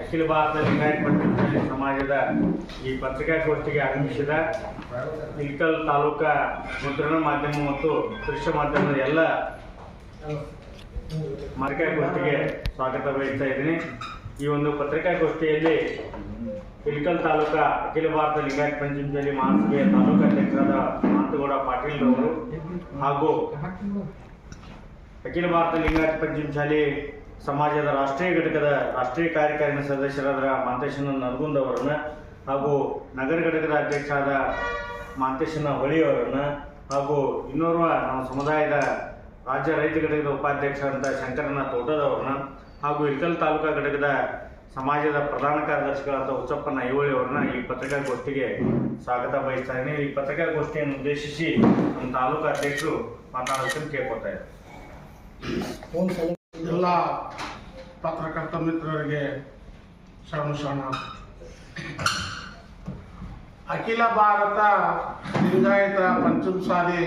ಅಖಿಲ ಭಾರತ ಲಿಂಗಾಯತ ಪಂಚಮಸಾಲಿ ಸಮಾಜದ ಈ ಪತ್ರಿಕಾಗೋಷ್ಠಿಗೆ ಆಗಮಿಸಿದ ಇಳಕಲ್ ತಾಲೂಕಾ ಮುದ್ರಣ ಮಾಧ್ಯಮ ಮತ್ತು ದೃಶ್ಯ ಮಾಧ್ಯಮದ ಎಲ್ಲ ಪತ್ರಿಕಾಗೋಷ್ಠಿಗೆ ಸ್ವಾಗತ ಬಯಸ್ತಾ ಇದ್ದೀನಿ. ಈ ಒಂದು ಪತ್ರಿಕಾಗೋಷ್ಠಿಯಲ್ಲಿ ಇಳಕಲ್ ತಾಲೂಕಾ ಅಖಿಲ ಭಾರತ ಲಿಂಗಾಯತ ಪಂಚಮಸಾಲಿ ಮಹಾಸಭೆಯ ತಾಲೂಕಾ ಅಧ್ಯಕ್ಷರಾದ ಮಾತುಗೌಡ ಪಾಟೀಲ್ ಅವರು ಹಾಗೂ ಅಖಿಲ ಭಾರತ ಲಿಂಗಾಯತ ಪಂಚಮಸಾಲಿ ಸಮಾಜದ ರಾಷ್ಟ್ರೀಯ ಘಟಕದ ರಾಷ್ಟ್ರೀಯ ಕಾರ್ಯಕಾರಿಣಿ ಸದಸ್ಯರಾದ ಮಾಂತೇಶನ ನರಗುಂದ್ ಅವರನ್ನು ಹಾಗೂ ನಗರ ಘಟಕದ ಅಧ್ಯಕ್ಷರಾದ ಮಾಂತೇಶನ ಹೊಳಿ ಅವರನ್ನು ಹಾಗೂ ಇನ್ನೋರ್ವ ನಮ್ಮ ಸಮುದಾಯದ ರಾಜ್ಯ ರೈತ ಘಟಕದ ಉಪಾಧ್ಯಕ್ಷರಾದಂಥ ಶಂಕರನ ತೋಟದವ್ರನ್ನ ಹಾಗೂ ಇಳಕಲ್ ತಾಲೂಕಾ ಘಟಕದ ಸಮಾಜದ ಪ್ರಧಾನ ಕಾರ್ಯದರ್ಶಿಗಳಾದ ಹುಚ್ಚಪ್ಪನ ಐಹೊಳಿ ಅವರನ್ನ ಈ ಪತ್ರಿಕಾಗೋಷ್ಠಿಗೆ ಸ್ವಾಗತ ಬಯಸ್ತಾ ಇದ್ದೀನಿ. ಈ ಪತ್ರಿಕಾಗೋಷ್ಠಿಯನ್ನು ಉದ್ದೇಶಿಸಿ ನಮ್ಮ ತಾಲೂಕಾ ಅಧ್ಯಕ್ಷರು ಮಾತಾಡೋದನ್ನು ಕೇಳ್ಕೊತಾ ಇದ್ದಾರೆ. ಎಲ್ಲ ಪತ್ರಕರ್ತ ಮಿತ್ರರಿಗೆ ಶರಣ. ಅಖಿಲ ಭಾರತ ಲಿಂಗಾಯತ ಪಂಚಮಸಾಲಿ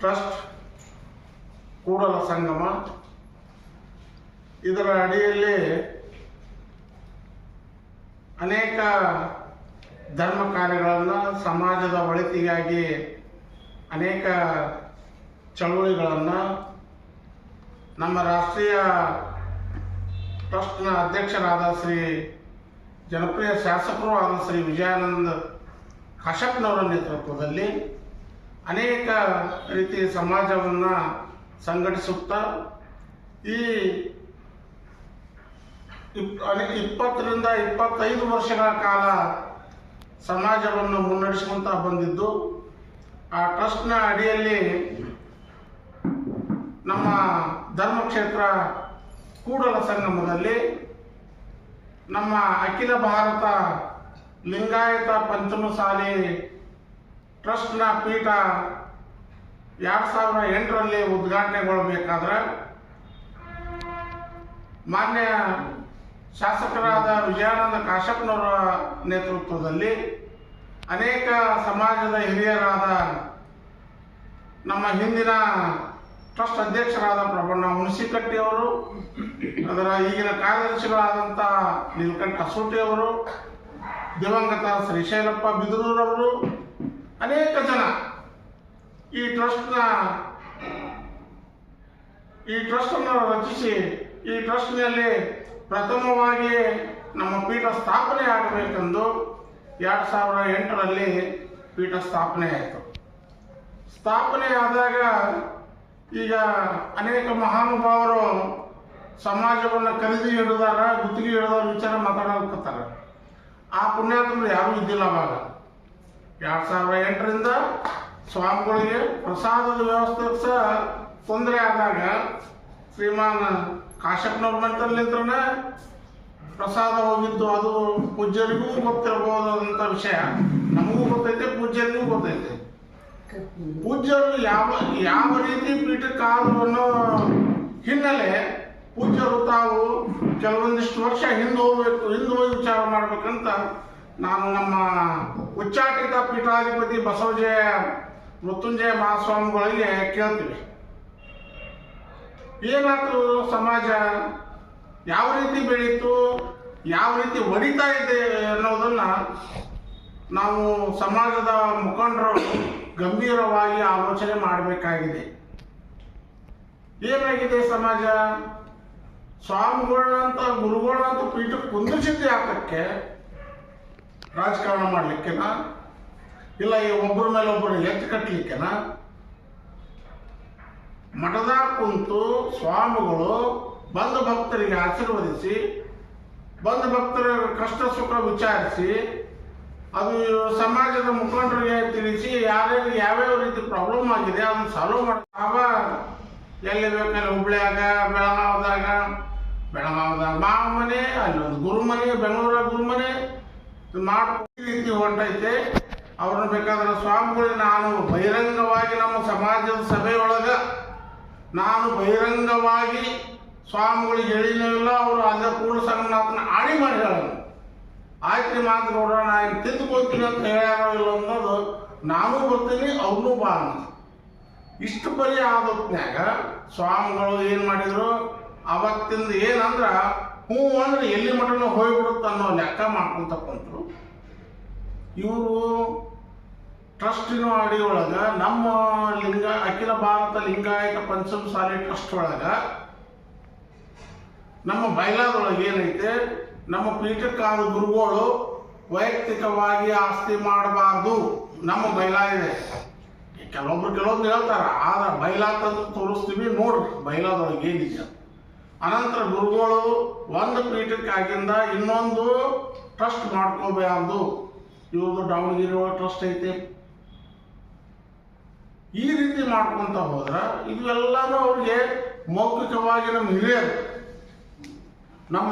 ಟ್ರಸ್ಟ್ ಕೂಡಲ ಸಂಗಮ ಇದರ ಅಡಿಯಲ್ಲಿ ಅನೇಕ ಧರ್ಮ ಕಾರ್ಯಗಳನ್ನು, ಸಮಾಜದ ಒಳಿತಿಗಾಗಿ ಅನೇಕ ಚಳುವಳಿಗಳನ್ನು ನಮ್ಮ ರಾಷ್ಟ್ರೀಯ ಟ್ರಸ್ಟ್ನ ಅಧ್ಯಕ್ಷರಾದ ಶ್ರೀ ಜನಪ್ರಿಯ ಶಾಸಕರು ಆದ ಶ್ರೀ ವಿಜಯಾನಂದ ಕಾಶ್ಯಪ್ನವರ ನೇತೃತ್ವದಲ್ಲಿ ಅನೇಕ ರೀತಿಯ ಸಮಾಜವನ್ನು ಸಂಘಟಿಸುತ್ತಾ ಈ 20ರಿಂದ 25 ವರ್ಷಗಳ ಕಾಲ ಸಮಾಜವನ್ನು ಮುನ್ನಡೆಸುತ್ತಾ ಬಂದಿದ್ದು, ಆ ಟ್ರಸ್ಟ್ನ ಅಡಿಯಲ್ಲಿ ನಮ್ಮ ಧರ್ಮಕ್ಷೇತ್ರ ಕೂಡಲ ಸಂಗಮದಲ್ಲಿ ನಮ್ಮ ಅಖಿಲ ಭಾರತ ಲಿಂಗಾಯತ ಪಂಚಮಸಾಲಿ ಟ್ರಸ್ಟ್ನ ಪೀಠ 2008ರಲ್ಲಿ ಉದ್ಘಾಟನೆಗೊಳ್ಳಬೇಕಾದ್ರೆ ಮಾನ್ಯ ಶಾಸಕರಾದ ವಿಜಯಾನಂದ ಕಾಶ್ಯಪ್ನವರ ನೇತೃತ್ವದಲ್ಲಿ ಅನೇಕ ಸಮಾಜದ ಹಿರಿಯರಾದ ನಮ್ಮ ಹಿಂದಿನ ಟ್ರಸ್ಟ್ ಅಧ್ಯಕ್ಷರಾದ ಪ್ರಬಣ್ಣ ಹುಣಸಿಕಟ್ಟಿಯವರು, ಅದರ ಈಗಿನ ಕಾರ್ಯದರ್ಶಿಗಳಾದಂಥ ನೀಲಕಂಠ ಅಸೂಟಿಯವರು, ದಿವಂಗತ ಶ್ರೀಶೈಲಪ್ಪ ಬಿದರೂರವರು, ಅನೇಕ ಜನ ಈ ಟ್ರಸ್ಟನ್ನು ರಚಿಸಿ ಈ ಟ್ರಸ್ಟ್ನಲ್ಲಿ ಪ್ರಥಮವಾಗಿ ನಮ್ಮ ಪೀಠ ಸ್ಥಾಪನೆ ಆಗಬೇಕೆಂದು 2008ರಲ್ಲಿ ಪೀಠ ಸ್ಥಾಪನೆ ಆಯಿತು. ಸ್ಥಾಪನೆ ಆದಾಗ ಈಗ ಅನೇಕ ಮಹಾನುಭಾವರು ಸಮಾಜವನ್ನು ಖರೀದಿ ಹಿಡಿದಾರ, ಗುತ್ತಿಗೆ ಹಿಡಿದವ್ರ ವಿಚಾರ ಮಾತಾಡಲ್ಕತ್ತಾರ. ಆ ಪುಣ್ಯಾತ್ಮರು ಯಾರೂ ಇದ್ದಿಲ್ಲ. ಅವಾಗ 2008ರಿಂದ ಸ್ವಾಮಿಗಳಿಗೆ ಪ್ರಸಾದದ ವ್ಯವಸ್ಥೆ ಸಹ ತೊಂದರೆ ಆದಾಗ ಶ್ರೀಮಾನ್ ಕಾಶ್ಯಪ್ನವ್ರ ಮಂತ್ರಲಿಂತ್ರನ ಪ್ರಸಾದ ಹೋಗಿದ್ದು. ಅದು ಪೂಜ್ಯರಿಗೂ ಗೊತ್ತಿರಬಹುದಂಥ ವಿಷಯ, ನಮಗೂ ಗೊತ್ತೈತೆ, ಪೂಜ್ಯರಿಗೂ ಗೊತ್ತೈತೆ. ಪೂಜ್ಯರು ಯಾವ ರೀತಿ ಪೀಠಕ್ಕಾದ್ರು ಅನ್ನೋ ಹಿನ್ನೆಲೆ ಪೂಜ್ಯರು ತಾವು ಕೆಲವೊಂದಿಷ್ಟು ವರ್ಷ ಹಿಂದೆ ಹೋಗಿ ವಿಚಾರ ಮಾಡ್ಬೇಕಂತ ನಾನು ನಮ್ಮ ಉಚ್ಚಾಟಿತ ಪೀಠಾಧಿಪತಿ ಬಸವಜಯ ಮೃತ್ಯುಂಜಯ ಮಹಾಸ್ವಾಮಿಗಳಿಗೆ ಕೇಳ್ತೀವಿ, ಏನಾಯ್ತು ಸಮಾಜ, ಯಾವ ರೀತಿ ಬೆಳೀತು, ಯಾವ ರೀತಿ ಒಡಿತಾ ಇದೆ ಅನ್ನೋದನ್ನು ನಾವು ಸಮಾಜದ ಮುಖಂಡರು ಗಂಭೀರವಾಗಿ ಆಲೋಚನೆ ಮಾಡಬೇಕಾಗಿದೆ. ಏನಾಗಿದೆ ಸಮಾಜ, ಸ್ವಾಮಿಗಳನ್ನಂತ ಗುರುಗಳನ್ನಂತ ಪೀಠಕ್ಕೆ ಕುಂದಿಸಿದ್ದು ಯಾತಕ್ಕೆ? ರಾಜಕಾರಣ ಮಾಡಲಿಕ್ಕೆನಾ, ಇಲ್ಲ ಈ ಒಬ್ಬರ ಮೇಲೆ ಒಬ್ಬರು ಎತ್ತು ಕಟ್ಟಲಿಕ್ಕೆನಾ? ಮಠದಾಗ ಕುಂತು ಸ್ವಾಮಿಗಳು ಬಂದ ಭಕ್ತರಿಗೆ ಆಶೀರ್ವದಿಸಿ, ಬಂದ ಭಕ್ತರ ಕಷ್ಟ ಸುಖ ವಿಚಾರಿಸಿ, ಅದು ಸಮಾಜದ ಮುಖಂಡರಿಗೆ ತಿಳಿಸಿ ಯಾರ್ಯಾರು ಯಾವ್ಯಾವ ರೀತಿ ಪ್ರಾಬ್ಲಮ್ ಆಗಿದೆ ಅದನ್ನು ಸಾಲ್ವ್ ಮಾಡಿ ಎಲ್ಲಿ ಬೇಕಲ್ಲಿ ಹುಬ್ಳಿಯಾಗ, ಬೆಳಗಾವದಾಗ ಮಾವ ಮನೆ, ಅಲ್ಲೊಂದು ಗುರುಮನೆ, ಬೆಂಗಳೂರಾಗ ಗುರುಮನೆ ಮಾಡಿ ರೀತಿ ಹೊಂಟೈತೆ. ಅವ್ರನ್ನ ಬೇಕಾದ್ರೆ ಸ್ವಾಮಿಗಳು ನಾನು ಬಹಿರಂಗವಾಗಿ ನಮ್ಮ ಸಮಾಜದ ಸಭೆಯೊಳಗೆ ನಾನು ಬಹಿರಂಗವಾಗಿ ಸ್ವಾಮಿಗಳಿಗೆ ಹೇಳಿನೂ ಇಲ್ಲ, ಅವರು ಅಲ್ಲೇ ಕೂಡಲ ಸಂಗಮನಾಥನ ಆಣಿ ಮಾಡಿ ಹೇಳೋದು. ಆಯ್ತು ಮಾತು ನೋಡ್ರ, ನಾನು ತಿದ್ದುಕೊಳ್ತೀನಿ ಅಂತ ಹೇಳ್ಯಾರೋ ಇಲ್ಲ ಅನ್ನೋದು, ನಾನು ಬರ್ತೀನಿ ಅವ್ರನ್ನೂ ಬಾ ಅನ್ನೋದು. ಇಷ್ಟು ಬರೀ ಆದೊತ್ನ್ಯಾಗ ಸ್ವಾಮಿಗಳು ಏನು ಮಾಡಿದ್ರು, ಅವತ್ತಿಂದ ಏನಂದ್ರೆ ಹ್ಞೂ ಅಂದ್ರೆ ಎಲ್ಲಿ ಮಠನೂ ಹೋಗ್ಬಿಡುತ್ತೆ ಅನ್ನೋ ಲೆಕ್ಕ ಮಾಡ್ಕೊಂತ ಕುಂತರು. ಇವರು ಟ್ರಸ್ಟಿನ ಅಡಿಯೊಳಗೆ ನಮ್ಮ ಅಖಿಲ ಭಾರತ ಲಿಂಗಾಯತ ಪಂಚಮಸಾಲಿ ಟ್ರಸ್ಟ್ ಒಳಗೆ ನಮ್ಮ ಬೈಲಾದೊಳಗೆ ಏನೈತೆ, ನಮ್ಮ ಪೀಠಕ್ಕಾದ ಗುರುಗಳು ವೈಯಕ್ತಿಕವಾಗಿ ಆಸ್ತಿ ಮಾಡಬಾರ್ದು ನಮ್ಮ ಬೈಲಾ ಇದೆ. ಕೆಲವೊಂದು ಹೇಳ್ತಾರ, ಆದ್ರೆ ಬೈಲಾ ತಂದು ತೋರಿಸ್ತೀವಿ ನೋಡ್ರಿ ಬೈಲಾದೊಳಗೆ ಏನಿದೆ. ಅನಂತರ ಗುರುಗಳು ಒಂದು ಪೀಠಕ್ಕಾಗಿಂದ ಇನ್ನೊಂದು ಟ್ರಸ್ಟ್ ಮಾಡ್ಕೋಬಾರ್ದು. ಇವ್ರದ್ದು ದಾವಣಗೆರೆ ಒಳಗೆ ಟ್ರಸ್ಟ್ ಐತೆ. ಈ ರೀತಿ ಮಾಡ್ಕೊಂತ ಹೋದ್ರೆ ಇವೆಲ್ಲನೂ ಅವ್ರಿಗೆ ಮೌಖಿಕವಾಗಿ ನಮ್ಮ ಹಿರಿಯರು, ನಮ್ಮ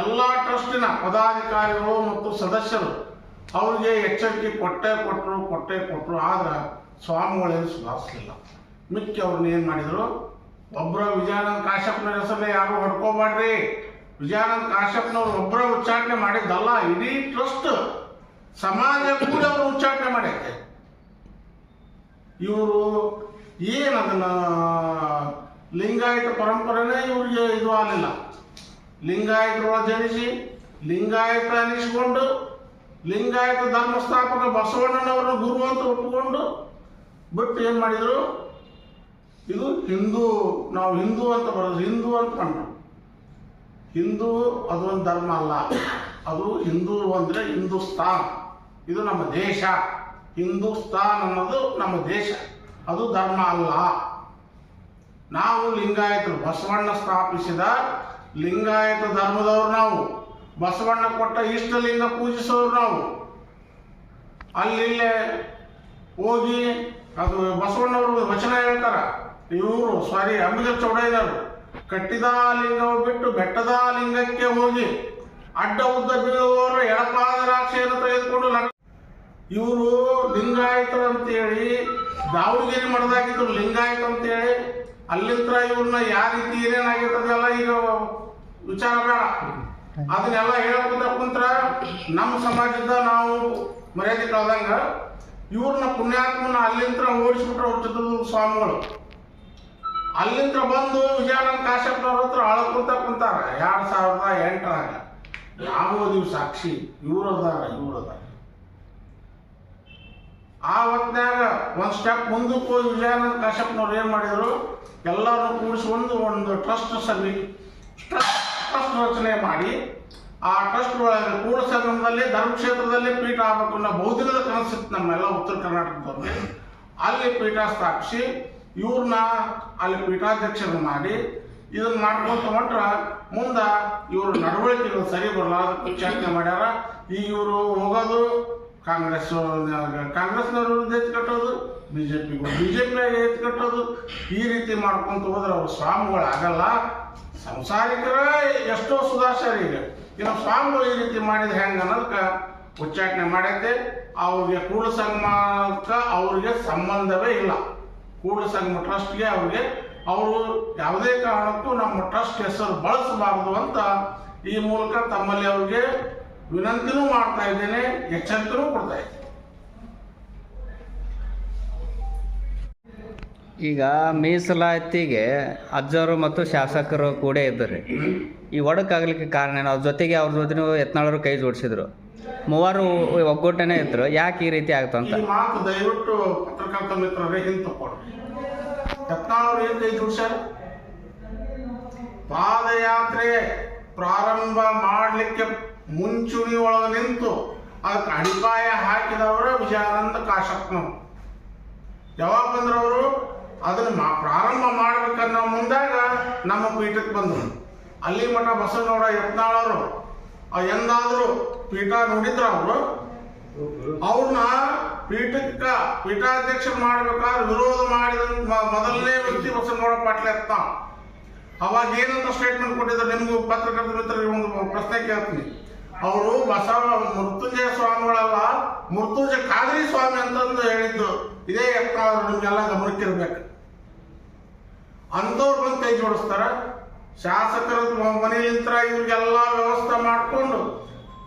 ಎಲ್ಲ ಟ್ರಸ್ಟಿನ ಪದಾಧಿಕಾರಿಗಳು ಮತ್ತು ಸದಸ್ಯರು ಅವ್ರಿಗೆ ಎಚ್ಚರಿಕೆ ಕೊಟ್ಟೇ ಕೊಟ್ಟರು. ಆದ್ರೆ ಸ್ವಾಮಿಗಳೇನು ಸುಧಾರಿಸಲಿಲ್ಲ. ಮಿಕ್ಕಿ ಅವ್ರನ್ನ ಏನು ಮಾಡಿದರು, ಒಬ್ಬರ ವಿಜಯಾನಂದ ಕಾಶ್ಯಪ್ನ ಹೆಸರನ್ನ ಯಾರು ಹೊಡ್ಕೋಬಾಡ್ರಿ, ವಿಜಯಾನಂದ ಕಾಶ್ಯಪ್ನವ್ರು ಒಬ್ಬರ ಉಚ್ಚಾಟನೆ ಮಾಡಿದ್ದಲ್ಲ, ಇಡೀ ಟ್ರಸ್ಟ್ ಸಮಾಜ ಕೂಡ ಅವರು ಉಚ್ಚಾಟನೆ ಮಾಡೈತೆ. ಇವರು ಏನದನ್ನ ಲಿಂಗಾಯತ ಪರಂಪರೆನೇ ಇವ್ರಿಗೆ ಇದು ಆಗಲಿಲ್ಲ. ಲಿಂಗಾಯತರೊಳಗೆ ಜನಿಸಿ ಲಿಂಗಾಯತ ಅನಿಸಿಕೊಂಡು ಲಿಂಗಾಯತ ಧರ್ಮಸ್ಥಾಪಕ ಬಸವಣ್ಣನವರನ್ನು ಗುರು ಅಂತ ಒಪ್ಪಿಕೊಂಡು ಬಿಟ್ಟು ಏನು ಮಾಡಿದರು, ಇದು ಹಿಂದೂ, ನಾವು ಹಿಂದೂ ಅಂತ ಬರೋದು, ಹಿಂದೂ ಅಂತ ಕಂಡ್ರು. ಹಿಂದೂ ಅದೊಂದು ಧರ್ಮ ಅಲ್ಲ, ಅದು ಹಿಂದೂ ಅಂದರೆ ಹಿಂದೂಸ್ತಾನ್, ಇದು ನಮ್ಮ ದೇಶ. ಹಿಂದೂಸ್ತಾನ್ ಅನ್ನೋದು ನಮ್ಮ ದೇಶ, ಅದು ಧರ್ಮ ಅಲ್ಲ. ನಾವು ಲಿಂಗಾಯತರು, ಬಸವಣ್ಣ ಸ್ಥಾಪಿಸಿದ ಲಿಂಗಾಯತ ಧರ್ಮದವ್ರು ನಾವು, ಬಸವಣ್ಣ ಕೊಟ್ಟ ಇಷ್ಟಲಿಂಗ ಪೂಜಿಸೋರು ನಾವು. ಅಲ್ಲಿಲ್ಲೇ ಹೋಗಿ ಅದು ಬಸವಣ್ಣವರು ವಚನ ಹೇಳ್ತಾರ, ಅಂಬಿಗರ ಚೌಡಯ್ಯನವರು ಕಟ್ಟಿದ ಲಿಂಗವು ಬಿಟ್ಟು ಬೆಟ್ಟದ ಲಿಂಗಕ್ಕೆ ಹೋಗಿ ಅಡ್ಡ ಉದ್ದ ಬೀಳುವವರ ಎಡಪಾದರಾಕ್ಷೆಯನ್ನು ತೆಗೆದುಕೊಂಡು ಇವರು ಲಿಂಗಾಯತರು ಅಂತೇಳಿ ದಾವಣಗೆರೆ ಮಠದಾಗಿದ್ರು ಲಿಂಗಾಯತ ಅಂತೇಳಿ. ಅಲ್ಲಿಂದ ಇವ್ರನ್ನ ಯಾವ ರೀತಿ ಏನೇನಾಗಿರ್ತದೆಲ್ಲ ಈಗ ವಿಚಾರ ಬೇಡ, ಅದನ್ನೆಲ್ಲ ಹೇಳ್ಕೊಂತ ಕುಂತ್ರ ನಮ್ಮ ಸಮಾಜದ ನಾವು ಮರ್ಯಾದೆ ಕಳೆದಂಗ ಇವ್ರನ್ನ ಪುಣ್ಯಾತ್ಮನ ಅಲ್ಲಿಂದ ಓಡಿಸ್ಬಿಟ್ರೆ ಅವ್ರ ಚಿತ್ರದುರ್ಗ ಸ್ವಾಮಿಗಳು. ಅಲ್ಲಿಂದ ಬಂದು ವಿಜಯಾನಂದ ಕಾಶ್ಯಪ್ನವ್ರ ಹತ್ರ ಅಳಕುಂತ ಕುಂತಾರ 2008ರಾಗ. ನಾವು ನೀವು ಸಾಕ್ಷಿ, ಇವ್ರದಾರ. ಆ ಹೊತ್ನ್ಯಾಗ ಒಂದು ಸ್ಟೆಪ್ ಮುಂದಕ್ಕೆ ಹೋಗಿ ವಿಜಯಾನಂದ ಕಾಶ್ಯಪ್ನವ್ರು ಏನು ಮಾಡಿದರು, ಎಲ್ಲರನ್ನು ಕೂಡಿಸ್ಕೊಂಡು ಒಂದು ಟ್ರಸ್ಟ್ ರಚನೆ ಮಾಡಿ ಆ ಟ್ರಸ್ಟ್ ಒಳಗೆ ಕೂಡ ಸಂಗಮದಲ್ಲಿ ಧರ್ಮಕ್ಷೇತ್ರದಲ್ಲಿ ಪೀಠ ಆಗಬೇಕು ಅನ್ನೋ ಬಹುದಿನದ ಕನಸಿತ್ತು ನಮ್ಮೆಲ್ಲ ಉತ್ತರ ಕರ್ನಾಟಕದವ್ರಿಗೆ. ಅಲ್ಲಿ ಪೀಠ ಸ್ಥಾಪಿಸಿ ಇವ್ರನ್ನ ಅಲ್ಲಿ ಪೀಠಾಧ್ಯಕ್ಷರು ಮಾಡಿ ಇದನ್ನ ಮಾಡ್ಕೊಂತ ಹೊಂಟ್ರ ಮುಂದೆ ಇವರು ನಡವಳಿಕೆಗಳು ಸರಿ ಬರಲಾರ ಉಚ್ಚಾಟನೆ ಮಾಡ್ಯಾರ. ಈಗ ಇವರು ಹೋಗೋದು ಕಾಂಗ್ರೆಸ್ನವ್ರ ವಿರುದ್ಧ ಎತ್ತು ಕಟ್ಟೋದು, ಬಿಜೆಪಿಯಾಗ ಎತ್ತು ಕಟ್ಟೋದು, ಈ ರೀತಿ ಮಾಡ್ಕೊಂತ ಹೋದ್ರೆ ಅವ್ರು ಸ್ವಾಮಿಗಳು ಆಗಲ್ಲ. ಸಂಸಾರಿಕರ ಎಷ್ಟೋ ಸುಧಾರಿಸ್ಯಾರ. ಈಗ ಸ್ವಾಮಿಗಳು ಈ ರೀತಿ ಮಾಡಿದ್ರೆ ಹೆಂಗೆ ಅನ್ನೋದಕ್ಕೆ ಉಚ್ಚಾಟನೆ ಮಾಡೈತೆ. ಅವ್ರಿಗೆ ಕೂಡಲ ಸಂಗಮಕ್ಕೆ ಅವ್ರಿಗೆ ಸಂಬಂಧವೇ ಇಲ್ಲ. ಕೂಡಲ ಸಂಗಮ ಟ್ರಸ್ಟ್ಗೆ ಅವರು ಯಾವುದೇ ಕಾರಣಕ್ಕೂ ನಮ್ಮ ಟ್ರಸ್ಟ್ ಹೆಸರು ಬಳಸಬಾರದು ಅಂತ ಈ ಮೂಲಕ ತಮ್ಮಲ್ಲಿ ಅವ್ರಿಗೆ ವಿನಂತಿನೂ ಮಾಡ್ತಾ ಇದ್ದೇನೆ, ಎಚ್ಚರಿಕೆನೂ ಕೊಡ್ತಾ ಇದ್ದೇನೆ. ಈಗ ಮೀಸಲಾತಿಗೆ ಅಜ್ಜರು ಮತ್ತು ಶಾಸಕರು ಕೂಡ ಇದ್ದರು. ಈ ಒಡಕಾಗಲಿಕ್ಕೆ ಕಾರಣ ಏನು? ಅವ್ರ ಜೊತೆಗೆ ಯತ್ನಾಳರು ಕೈ ಜೋಡಿಸಿದ್ರು, ಮೂವರು ಒಗ್ಗಟ್ಟನೇ ಇದ್ರು. ಯಾಕೆ ಈ ರೀತಿ ಆಗ್ತು ಅಂತ ಈ ಮಾತು ದಯವಿಟ್ಟು ಪತ್ರಕರ್ತ ಮಿತ್ರರೇ ಹಿಂತುಕೊಡ್ರಿ. ಯತ್ನಾಳರು ಏನು ಕೈ ಜೋಡಿಸ್ಯಾರ? ಪಾದಯಾತ್ರೆ ಪ್ರಾರಂಭ ಮಾಡಲಿಕ್ಕೆ ಮುಂಚೂಣಿ ಒಳಗೆ ನಿಂತು ಅದಕ್ಕೆ ಅಡಿಪಾಯ ಹಾಕಿದವರು ವಿಜಯಾನಂದ ಕಾಶ್ಯಪ್ನವರು. ಯಾವಾಗ ಬಂದ್ರವರು ಅದನ್ನ ಪ್ರಾರಂಭ ಮಾಡ್ಬೇಕನ್ನೋ ಮುಂದಾಗ ನಮ್ಮ ಪೀಠಕ್ಕೆ ಬಂದರು. ಅಲ್ಲಿ ಮಠ ಬಸವನಗೌಡ ಯತ್ನಾಳವರು ಎಂದಾದರೂ ಪೀಠ ನೋಡಿದ್ರ ಅವ್ರನ್ನ ಪೀಠಾಧ್ಯಕ್ಷರು ಮಾಡ್ಬೇಕಾದ್ರೆ ವಿರೋಧ ಮಾಡಿದ ಮೊದಲನೇ ವ್ಯಕ್ತಿ ಬಸವನಗೌಡ ಪಾಟೀಲ್ ಯತ್ನಾಳ್. ಅವಾಗ ಏನಂತ ಸ್ಟೇಟ್ಮೆಂಟ್ ಕೊಟ್ಟಿದ್ದಾರೆ ನಿಮಗೂ ಪತ್ರಕರ್ತ ಮಿತ್ರರಿಗೆ ಒಂದು ಪ್ರಶ್ನೆ ಕೇಳ್ತೀನಿ. ಅವರು ಮೃತ್ಯುಂಜಯ ಸ್ವಾಮಿಗಳಲ್ಲ, ಮೃತ್ಯುಂಜಯ ಖಾದ್ರಿ ಸ್ವಾಮಿ ಅಂತಂದು ಹೇಳಿದ್ದು ಇದೇ ಯತ್ನಾಳ್. ನಿಮ್ಗೆಲ್ಲ ಗಮನಕ್ಕಿರ್ಬೇಕು. ಅಂಥವ್ರು ಬಂದು ಕೈ ಜೋಡಿಸ್ತಾರ. ಶಾಸಕರ ಮನೆಯಂತ್ರ ಇವ್ರಿಗೆಲ್ಲ ವ್ಯವಸ್ಥೆ ಮಾಡಿಕೊಂಡು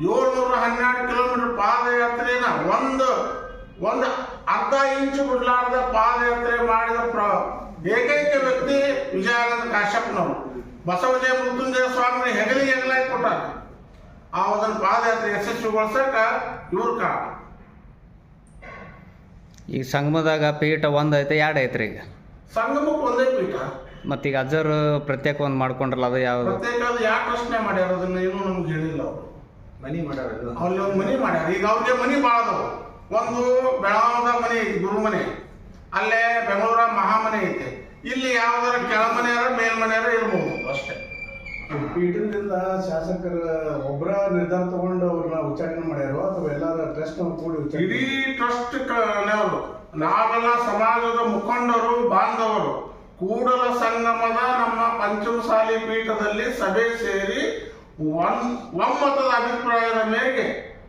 712 ಕಿಲೋಮೀಟರ್ ಪಾದಯಾತ್ರೆನ ಒಂದು ಅರ್ಧ ಇಂಚು ಬಿಡ್ಲಾರ್ದ ಪಾದಯಾತ್ರೆ ಮಾಡಿದ ಏಕೈಕ ವ್ಯಕ್ತಿ ವಿಜಯಾನಂದ ಕಾಶ್ಯಪ್ನವರು. ಬಸವಜಯ ಮೃತ್ಯುಂಜಯ ಸ್ವಾಮಿ ಹೆಗಲಿಗೆ ಹೆಗಲಾಗಿ ಕೊಟ್ಟಾರ. ಅದನ್ನು ಪಾದಯಾತ್ರೆ ಯಶಸ್ವಿಗೊಳಿಸಕ ಇವ್ರ ಕಾರಣ. ಈಗ ಸಂಗಮದಾಗ ಪೀಠ ಒಂದು ಐತೆ, ಎರಡು ಐತ್ರಿ ಈಗ ಸಂಗಮಕ್ಕೆ ಒಂದೇ ಪೀಠ. ಮತ್ತೀಗ ಅಜ್ಜರು ಪ್ರತ್ಯೇಕ ಒಂದು ಮಾಡ್ಕೊಂಡ್ರಲ್ಲ, ಅದು ಯಾವುದು? ಪ್ರತ್ಯೇಕ ಅದು ಯಾಕೆ ಪ್ರಶ್ನೆ ಮಾಡ್ಯಾರ ಅದನ್ನ ಇನ್ನೂ ನಮ್ಗೆ ಹೇಳಿಲ್ಲ ಅವರು. ಮನಿ ಮಾಡ್ಯಾರ, ಅಲ್ಲಿ ಒಂದು ಮನಿ ಮಾಡ್ಯಾರ. ಈಗ ಅವ್ರಿಗೆ ಮನಿ ಭಾಳ ಅದಾವು. ಒಂದು ಬೆಳಗಾವದ ಮನೆ ಐತಿ, ಗುರು ಮನೆ. ಅಲ್ಲೇ ಬೆಂಗಳೂರ ಮಹಾಮನೆ ಐತೆ. ಇಲ್ಲಿ ಯಾವ್ದಾರ ಕೆಳಮನೆಯಾರ ಮೇಲ್ಮನೆಯಾರ ಇರ್ಬೋದು ಅಷ್ಟೇ. ಪೀಠದಿಂದ ಶಾಸಕರ ಒಬ್ಬರ ನಿರ್ಧಾರ ತಗೊಂಡು ಅವ್ರನ್ನ ಉಚ್ಚಾಟನೆ ಮಾಡ್ಯಾರೋ ಅಥವಾ ಎಲ್ಲರ ಟ್ರಸ್ಟ್ ಕೂಡಿ ಇಡೀ ಟ್ರಸ್ಟ್ ನಾವೆಲ್ಲ ಸಮಾಜದ ಮುಖಂಡರು ಬಾಂಧವರು ಕೂಡಲ ಸಂಗಮದ ನಮ್ಮ ಪಂಚಮಸಾಲಿ ಪೀಠದಲ್ಲಿ ಸಭೆ ಸೇರಿ ಒಮ್ಮತದ ಅಭಿಪ್ರಾಯದ ಮೇರೆಗೆ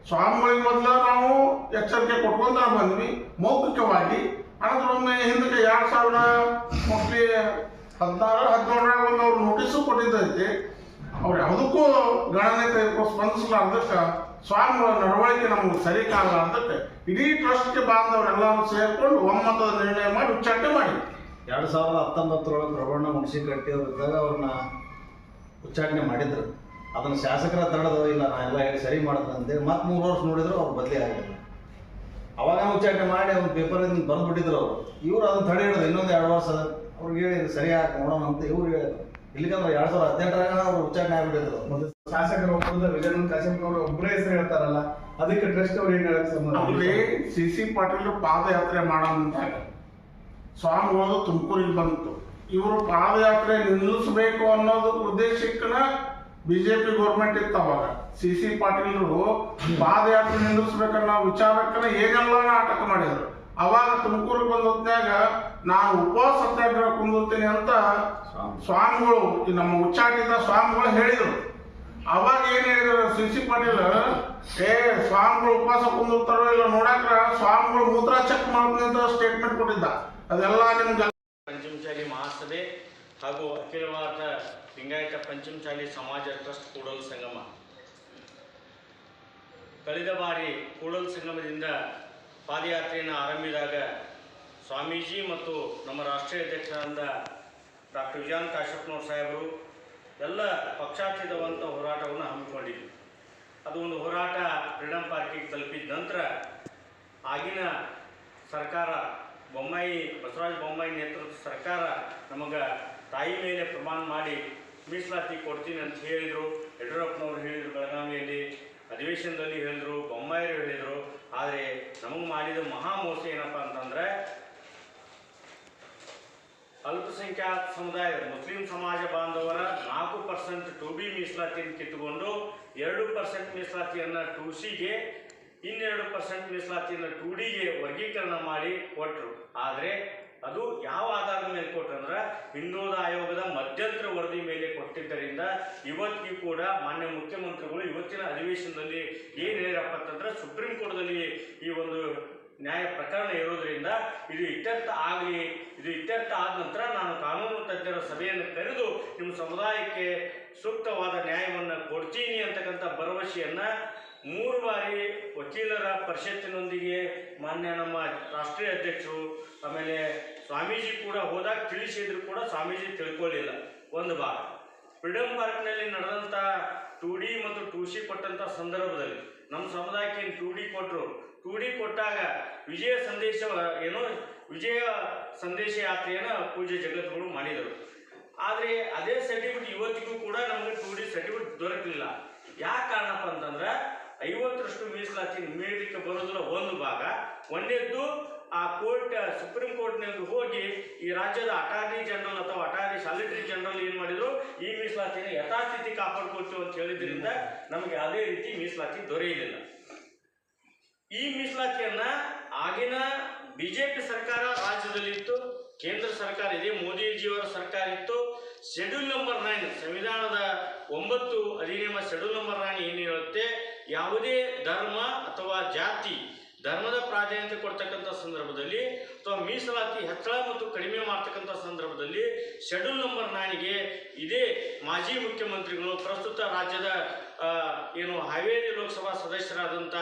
ಸ್ವಾಮಿಗಳಿಗೆ ಮೊದಲ ನಾವು ಎಚ್ಚರಿಕೆ ಕೊಟ್ಕೊಂತ ಬಂದ್ವಿ ಮೌಖಿಕವಾಗಿ. ಅನಂತರ ಒಮ್ಮೆ ಹಿಂದಕ್ಕೆ 2000 ಮೋಸ್ಟ್ಲಿ 17-18 ಒಂದು ಅವ್ರು ನೋಟಿಸು ಕೊಟ್ಟಿದ್ದೈತಿ. ಅವ್ರು ಯಾವುದಕ್ಕೂ ಗಣನೆ ತೆಗೆದುಕೊಂಡು ಸ್ಪಂದಿಸಲಾರ್ದಕ್ಕೆ ಸ್ವಾಮಿಗಳ ನಡವಳಿಕೆ ನಮ್ಗೆ ಸರಿ ಕಾಣಲಾರ್ದಕ್ಕೆ ಇಡೀ ಟ್ರಸ್ಟ್ಗೆ ಬಾಂಧವರೆಲ್ಲರೂ ಸೇರ್ಕೊಂಡು ಒಮ್ಮತದ ನಿರ್ಣಯ ಮಾಡಿ ಉಚ್ಚಾಟನೆ ಮಾಡಿ 2019 ಪ್ರಬಣ್ಣ ಹುಣಸಿಕಟ್ಟಿ ಅವರಿದ್ದಾಗ ಅವ್ರನ್ನ ಉಚ್ಚಾಟನೆ ಮಾಡಿದ್ರು. ಅದನ್ನು ಶಾಸಕರ ತಡೆದು ಇಲ್ಲ ನಾ ಎಲ್ಲ ಹೇಳಿ ಸರಿ ಮಾಡಿದ್ರಂತೇಳಿ ಮತ್ತೆ 3 ವರ್ಷ ನೋಡಿದ್ರು ಅವ್ರು ಬದಲಿ ಆಗಿಲ್ಲ. ಅವಾಗ ಉಚ್ಚಾಟನೆ ಮಾಡಿ ಅವ್ರ ಪೇಪರಿಂದ ಬಂದ್ಬಿಟ್ಟಿದ್ರು ಅವರು. ಇವ್ರು ಅದನ್ನ ತಡೆ ಹಿಡಿದು ಇನ್ನೊಂದು 2 ವರ್ಷ ಅವ್ರಿಗೆ ಹೇಳಿ ಸರಿಯಾಗಿ ನೋಡೋಣ ಅಂತ ಇವ್ರು ಹೇಳಿದ್ರು. ಇಲ್ಲಿಗಂದ್ರೆ 2018 ಅವ್ರು ಉಚ್ಚಾಟನೆ ಆಗ್ಬಿಟ್ಟಿದ್ರು. ಮೊದಲು ಶಾಸಕರ ಒಬ್ಬರದ ವಿಜಯನಂದ ಕಾಶೆಂಪುರ ಅವರು ಒಬ್ಬರೇ ಹೆಸರು ಹೇಳ್ತಾರಲ್ಲ, ಅದಕ್ಕೆ ಟ್ರಸ್ಟ್ ಅವ್ರು ಏನ್ ಹೇಳಕ್ ಸಂಬಂಧ? ಅಲ್ಲಿ ಸಿ ಪಾಟೀಲ್ ಪಾದಯಾತ್ರೆ ಮಾಡೋಂತಾಗ ಸ್ವಾಮಿಗಳು ತುಮಕೂರಿಗೆ ಬಂತು. ಇವರು ಪಾದಯಾತ್ರೆ ನಿಲ್ಲಿಸಬೇಕು ಅನ್ನೋದು ಉದ್ದೇಶಕ್ಕನ ಬಿಜೆಪಿ ಗೌರ್ಮೆಂಟ್ ಇತ್ತು ಅವಾಗ. ಸಿ ಪಾಟೀಲರು ಪಾದಯಾತ್ರೆ ನಿಲ್ಲಿಸ್ಬೇಕನ್ನೋ ವಿಚಾರಕ್ಕನ ಏನೆಲ್ಲ ನಾಟಕ ಮಾಡಿದ್ರು. ಅವಾಗ ತುಮಕೂರಿಗೆ ಬಂದ ಹೊತ್ನ್ಯಾಗ ನಾನು ಉಪವಾಸ ಸತ್ಯಾಗ್ರಹ ಕುಂದಿರ್ತೀನಿ ಅಂತ ಸ್ವಾಮಿಗಳು, ನಮ್ಮ ಉಚ್ಚಾಟಿತ ಸ್ವಾಮಿಗಳು ಹೇಳಿದರು. ಅವಾಗ ಏನ್ ಹೇಳಿದ್ರು ಸಿ ಪಾಟೀಲ್, ಸ್ವಾಮಿಗಳು ಉಪವಾಸ ಕುಂದಿರ್ತಾರೋ ಇಲ್ಲ ನೋಡಾಕ್ರ ಸ್ವಾಮಿಗಳು ಮೂತ್ರ ಚೆಕ್ ಮಾಡ್ತೀನಿ ಅಂತ ಸ್ಟೇಟ್ಮೆಂಟ್ ಕೊಟ್ಟಿದ್ದ. ಅದೆಲ್ಲ ನಿಮ್ಗೆ ಪಂಚಮಸಾಲಿ ಮಹಾಸಭೆ ಹಾಗೂ ಅಖಿಲ ಭಾರತ ಲಿಂಗಾಯತ ಪಂಚಮಸಾಲಿ ಸಮಾಜ ಟ್ರಸ್ಟ್ ಕೂಡಲ ಸಂಗಮ ಕಳೆದ ಬಾರಿ ಕೂಡಲ ಸಂಗಮದಿಂದ ಪಾದಯಾತ್ರೆಯನ್ನು ಆರಂಭಿಸಿದಾಗ ಸ್ವಾಮೀಜಿ ಮತ್ತು ನಮ್ಮ ರಾಷ್ಟ್ರೀಯ ಅಧ್ಯಕ್ಷರಾದ ಡಾಕ್ಟರ್ ವಿಜಯನಂದ ಕಾಶಪ್ಪನವ್ರ ಸಾಹೇಬರು ಎಲ್ಲ ಪಕ್ಷಾತೀತವಂಥ ಹೋರಾಟವನ್ನು ಹಮ್ಮಿಕೊಂಡಿದ್ವಿ. ಅದು ಒಂದು ಹೋರಾಟ ಫ್ರೀಡಂ ಪಾರ್ಕಿಗೆ ತಲುಪಿದ ನಂತರ ಆಗಿನ ಸರ್ಕಾರ ಬಸವರಾಜ ಬೊಮ್ಮಾಯಿ ನೇತೃತ್ವದ ಸರ್ಕಾರ ನಮಗೆ ತಾಯಿ ಮೇಲೆ ಪ್ರಮಾಣ ಮಾಡಿ ಮೀಸಲಾತಿ ಕೊಡ್ತೀನಿ ಅಂತ ಹೇಳಿದರು. ಯಡಿಯೂರಪ್ಪನವರು ಹೇಳಿದರು, ಬೆಳಗಾವಿಯಲ್ಲಿ ಅಧಿವೇಶನದಲ್ಲಿ ಹೇಳಿದರು, ಬೊಮ್ಮಾಯಿರು ಹೇಳಿದರು. ಆದರೆ ನಮಗೆ ಮಾಡಿದ ಮಹಾ ಮೋಸ ಏನಪ್ಪ ಅಂತಂದರೆ ಅಲ್ಪಸಂಖ್ಯಾತ ಸಮುದಾಯದ ಮುಸ್ಲಿಂ ಸಮಾಜ ಬಾಂಧವರ 4% 2B ಮೀಸಲಾತಿಯನ್ನು ಕಿತ್ತುಕೊಂಡು 2% ಮೀಸಲಾತಿಯನ್ನು 2Cಗೆ, 2% ಮೀಸಲಾತಿಯನ್ನು 2Dಗೆ ವರ್ಗೀಕರಣ ಮಾಡಿ ಕೊಟ್ಟರು. ಆದರೆ ಅದು ಯಾವ ಆಧಾರದ ಮೇಲೆ ಕೊಟ್ಟರಂದ್ರೆ ಹಿಂದುಳಿದ ಆಯೋಗದ ಮಧ್ಯಂತರ ವರದಿ ಮೇಲೆ ಕೊಟ್ಟಿದ್ದರಿಂದ ಇವತ್ತಿಗೂ ಕೂಡ ಮಾನ್ಯ ಮುಖ್ಯಮಂತ್ರಿಗಳು ಇವತ್ತಿನ ಅಧಿವೇಶನದಲ್ಲಿ ಏನು ಹೇಳಿರಪ್ಪ ಅಂತಂದ್ರೆ ಸುಪ್ರೀಂ ಕೋರ್ಟ್ದಲ್ಲಿ ಈ ಒಂದು ನ್ಯಾಯ ಪ್ರಕರಣ ಇರೋದ್ರಿಂದ ಇದು ಇತ್ಯರ್ಥ ಆಗಲಿ, ಇದು ಇತ್ಯರ್ಥ ಆದ ನಂತರ ನಾನು ಕಾನೂನು ತಜ್ಞರ ಸಭೆಯನ್ನು ಕರೆದು ನಿಮ್ಮ ಸಮುದಾಯಕ್ಕೆ ಸೂಕ್ತವಾದ ನ್ಯಾಯವನ್ನು ಕೊಡ್ತೀನಿ ಅಂತಕ್ಕಂಥ ಭರವಸೆಯನ್ನು 3 ಬಾರಿ ವಕೀಲರ ಪರಿಷತ್ತಿನೊಂದಿಗೆ ಮಾನ್ಯ ನಮ್ಮ ರಾಷ್ಟ್ರೀಯ ಅಧ್ಯಕ್ಷರು ಆಮೇಲೆ ಸ್ವಾಮೀಜಿ ಕೂಡ ಹೋದಾಗ ತಿಳಿಸಿದ್ರು ಕೂಡ ಸ್ವಾಮೀಜಿ ತಿಳ್ಕೊಳ್ಳಿಲ್ಲ. ಒಂದು ಭಾಗ ಫ್ರೀಡಂ ಪಾರ್ಕ್ನಲ್ಲಿ ನಡೆದಂಥ 2D ಮತ್ತು 2C ಕೊಟ್ಟಂಥ ಸಂದರ್ಭದಲ್ಲಿ ನಮ್ಮ ಸಮುದಾಯಕ್ಕೆ 2D ಕೊಟ್ಟರು. 2D ಕೊಟ್ಟಾಗ ವಿಜಯ ಸಂದೇಶ ಯಾತ್ರೆಯನ್ನು ಪೂಜ್ಯ ಜಗದ್ಗುರು ಮಾಡಿದರು. ಆದರೆ ಅದೇ ಸರ್ಟಿಫಿಕೇಟ್ ಇವತ್ತಿಗೂ ಕೂಡ ನಮಗೆ 2D ಸರ್ಟಿಫಿಕೇಟ್ ದೊರಕಲಿಲ್ಲ. ಯಾಕೆ ಕಾರಣಪ್ಪ ಅಂತಂದ್ರೆ 50ರಷ್ಟು ಮೀಸಲಾತಿ ನೀಡಲಿಕ್ಕೆ ಬರೋದಿಲ್ಲ ಒಂದು ಭಾಗ. ಒಂದೇದ್ದು ಆ ಕೋರ್ಟ್ ಸುಪ್ರೀಂ ಕೋರ್ಟ್ನಲ್ಲಿ ಹೋಗಿ ಈ ರಾಜ್ಯದ ಅಟಾರ್ನಿ ಜನರಲ್ ಅಥವಾ ಅಟಾರ್ನಿ ಸಾಲಿಟರಿ ಜನರಲ್ ಏನು ಮಾಡಿದ್ರು, ಈ ಮೀಸಲಾತಿಯನ್ನು ಯಥಾಸ್ಥಿತಿ ಕಾಪಾಡ್ಕೊಳ್ತೀವಿ ಅಂತ ಹೇಳಿದ್ರಿಂದ ನಮಗೆ ಯಾವುದೇ ರೀತಿ ಮೀಸಲಾತಿ ದೊರೆಯಲಿಲ್ಲ. ಈ ಮೀಸಲಾತಿಯನ್ನ ಆಗಿನ ಬಿಜೆಪಿ ಸರ್ಕಾರ ರಾಜ್ಯದಲ್ಲಿತ್ತು, ಕೇಂದ್ರ ಸರ್ಕಾರ ಇದೆ, ಮೋದಿಜಿಯವರ ಸರ್ಕಾರ ಇತ್ತು. ಶೆಡ್ಯೂಲ್ ನಂಬರ್ 9 ಸಂವಿಧಾನದ 9 ಅಧಿನಿಯಮ ಶೆಡ್ಯೂಲ್ ನಂಬರ್ 9 ಏನು ಹೇಳುತ್ತೆ, ಯಾವುದೇ ಧರ್ಮ ಅಥವಾ ಜಾತಿ ಧರ್ಮದ ಪ್ರಾಧಾನ್ಯತೆ ಕೊಡ್ತಕ್ಕಂಥ ಸಂದರ್ಭದಲ್ಲಿ ಅಥವಾ ಮೀಸಲಾತಿ ಹೆಚ್ಚಳ ಮತ್ತು ಕಡಿಮೆ ಮಾಡ್ತಕ್ಕಂಥ ಸಂದರ್ಭದಲ್ಲಿ ಶೆಡ್ಯೂಲ್ ನಂಬರ್ 9ಗೆ ಇದೇ ಮಾಜಿ ಮುಖ್ಯಮಂತ್ರಿಗಳು ಪ್ರಸ್ತುತ ರಾಜ್ಯದ ಹಾವೇರಿ ಲೋಕಸಭಾ ಸದಸ್ಯರಾದಂಥ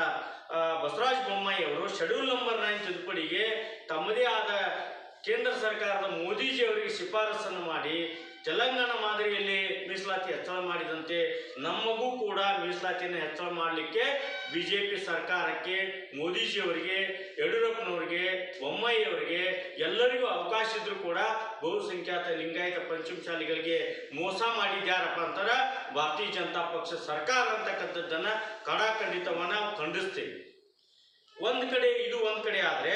ಬಸವರಾಜ ಬೊಮ್ಮಾಯಿ ಅವರು ಶೆಡ್ಯೂಲ್ ನಂಬರ್ 9 ತಿದ್ದುಪಡಿಗೆ ತಮ್ಮದೇ ಆದ ಕೇಂದ್ರ ಸರ್ಕಾರದ ಮೋದಿಜಿಯವರಿಗೆ ಶಿಫಾರಸನ್ನು ಮಾಡಿ ತೆಲಂಗಾಣ ಮಾದರಿಯಲ್ಲಿ ಮೀಸಲಾತಿ ಹೆಚ್ಚಳ ಮಾಡಿದಂತೆ ನಮಗೂ ಕೂಡ ಮೀಸಲಾತಿಯನ್ನು ಹೆಚ್ಚಳ ಮಾಡಲಿಕ್ಕೆ ಬಿಜೆಪಿ ಸರ್ಕಾರಕ್ಕೆ, ಮೋದಿಜಿಯವರಿಗೆ, ಯಡಿಯೂರಪ್ಪನವರಿಗೆ, ಬೊಮ್ಮಾಯಿಯವರಿಗೆ ಎಲ್ಲರಿಗೂ ಅವಕಾಶ ಇದ್ರೂ ಕೂಡ ಬಹುಸಂಖ್ಯಾತ ಲಿಂಗಾಯತ ಪಂಚಮಶಾಲಿಗಳಿಗೆ ಮೋಸ ಮಾಡಿದ್ಯಾರಪ್ಪ ಅಂತಾರೆ ಭಾರತೀಯ ಜನತಾ ಪಕ್ಷ ಸರ್ಕಾರ ಅಂತಕ್ಕಂಥದ್ದನ್ನು ಖಡಾಖಂಡಿತವನ್ನ ನಾವು ಖಂಡಿಸ್ತೇವೆ. ಒಂದು ಕಡೆ ಇದು ಒಂದು ಕಡೆ ಆದರೆ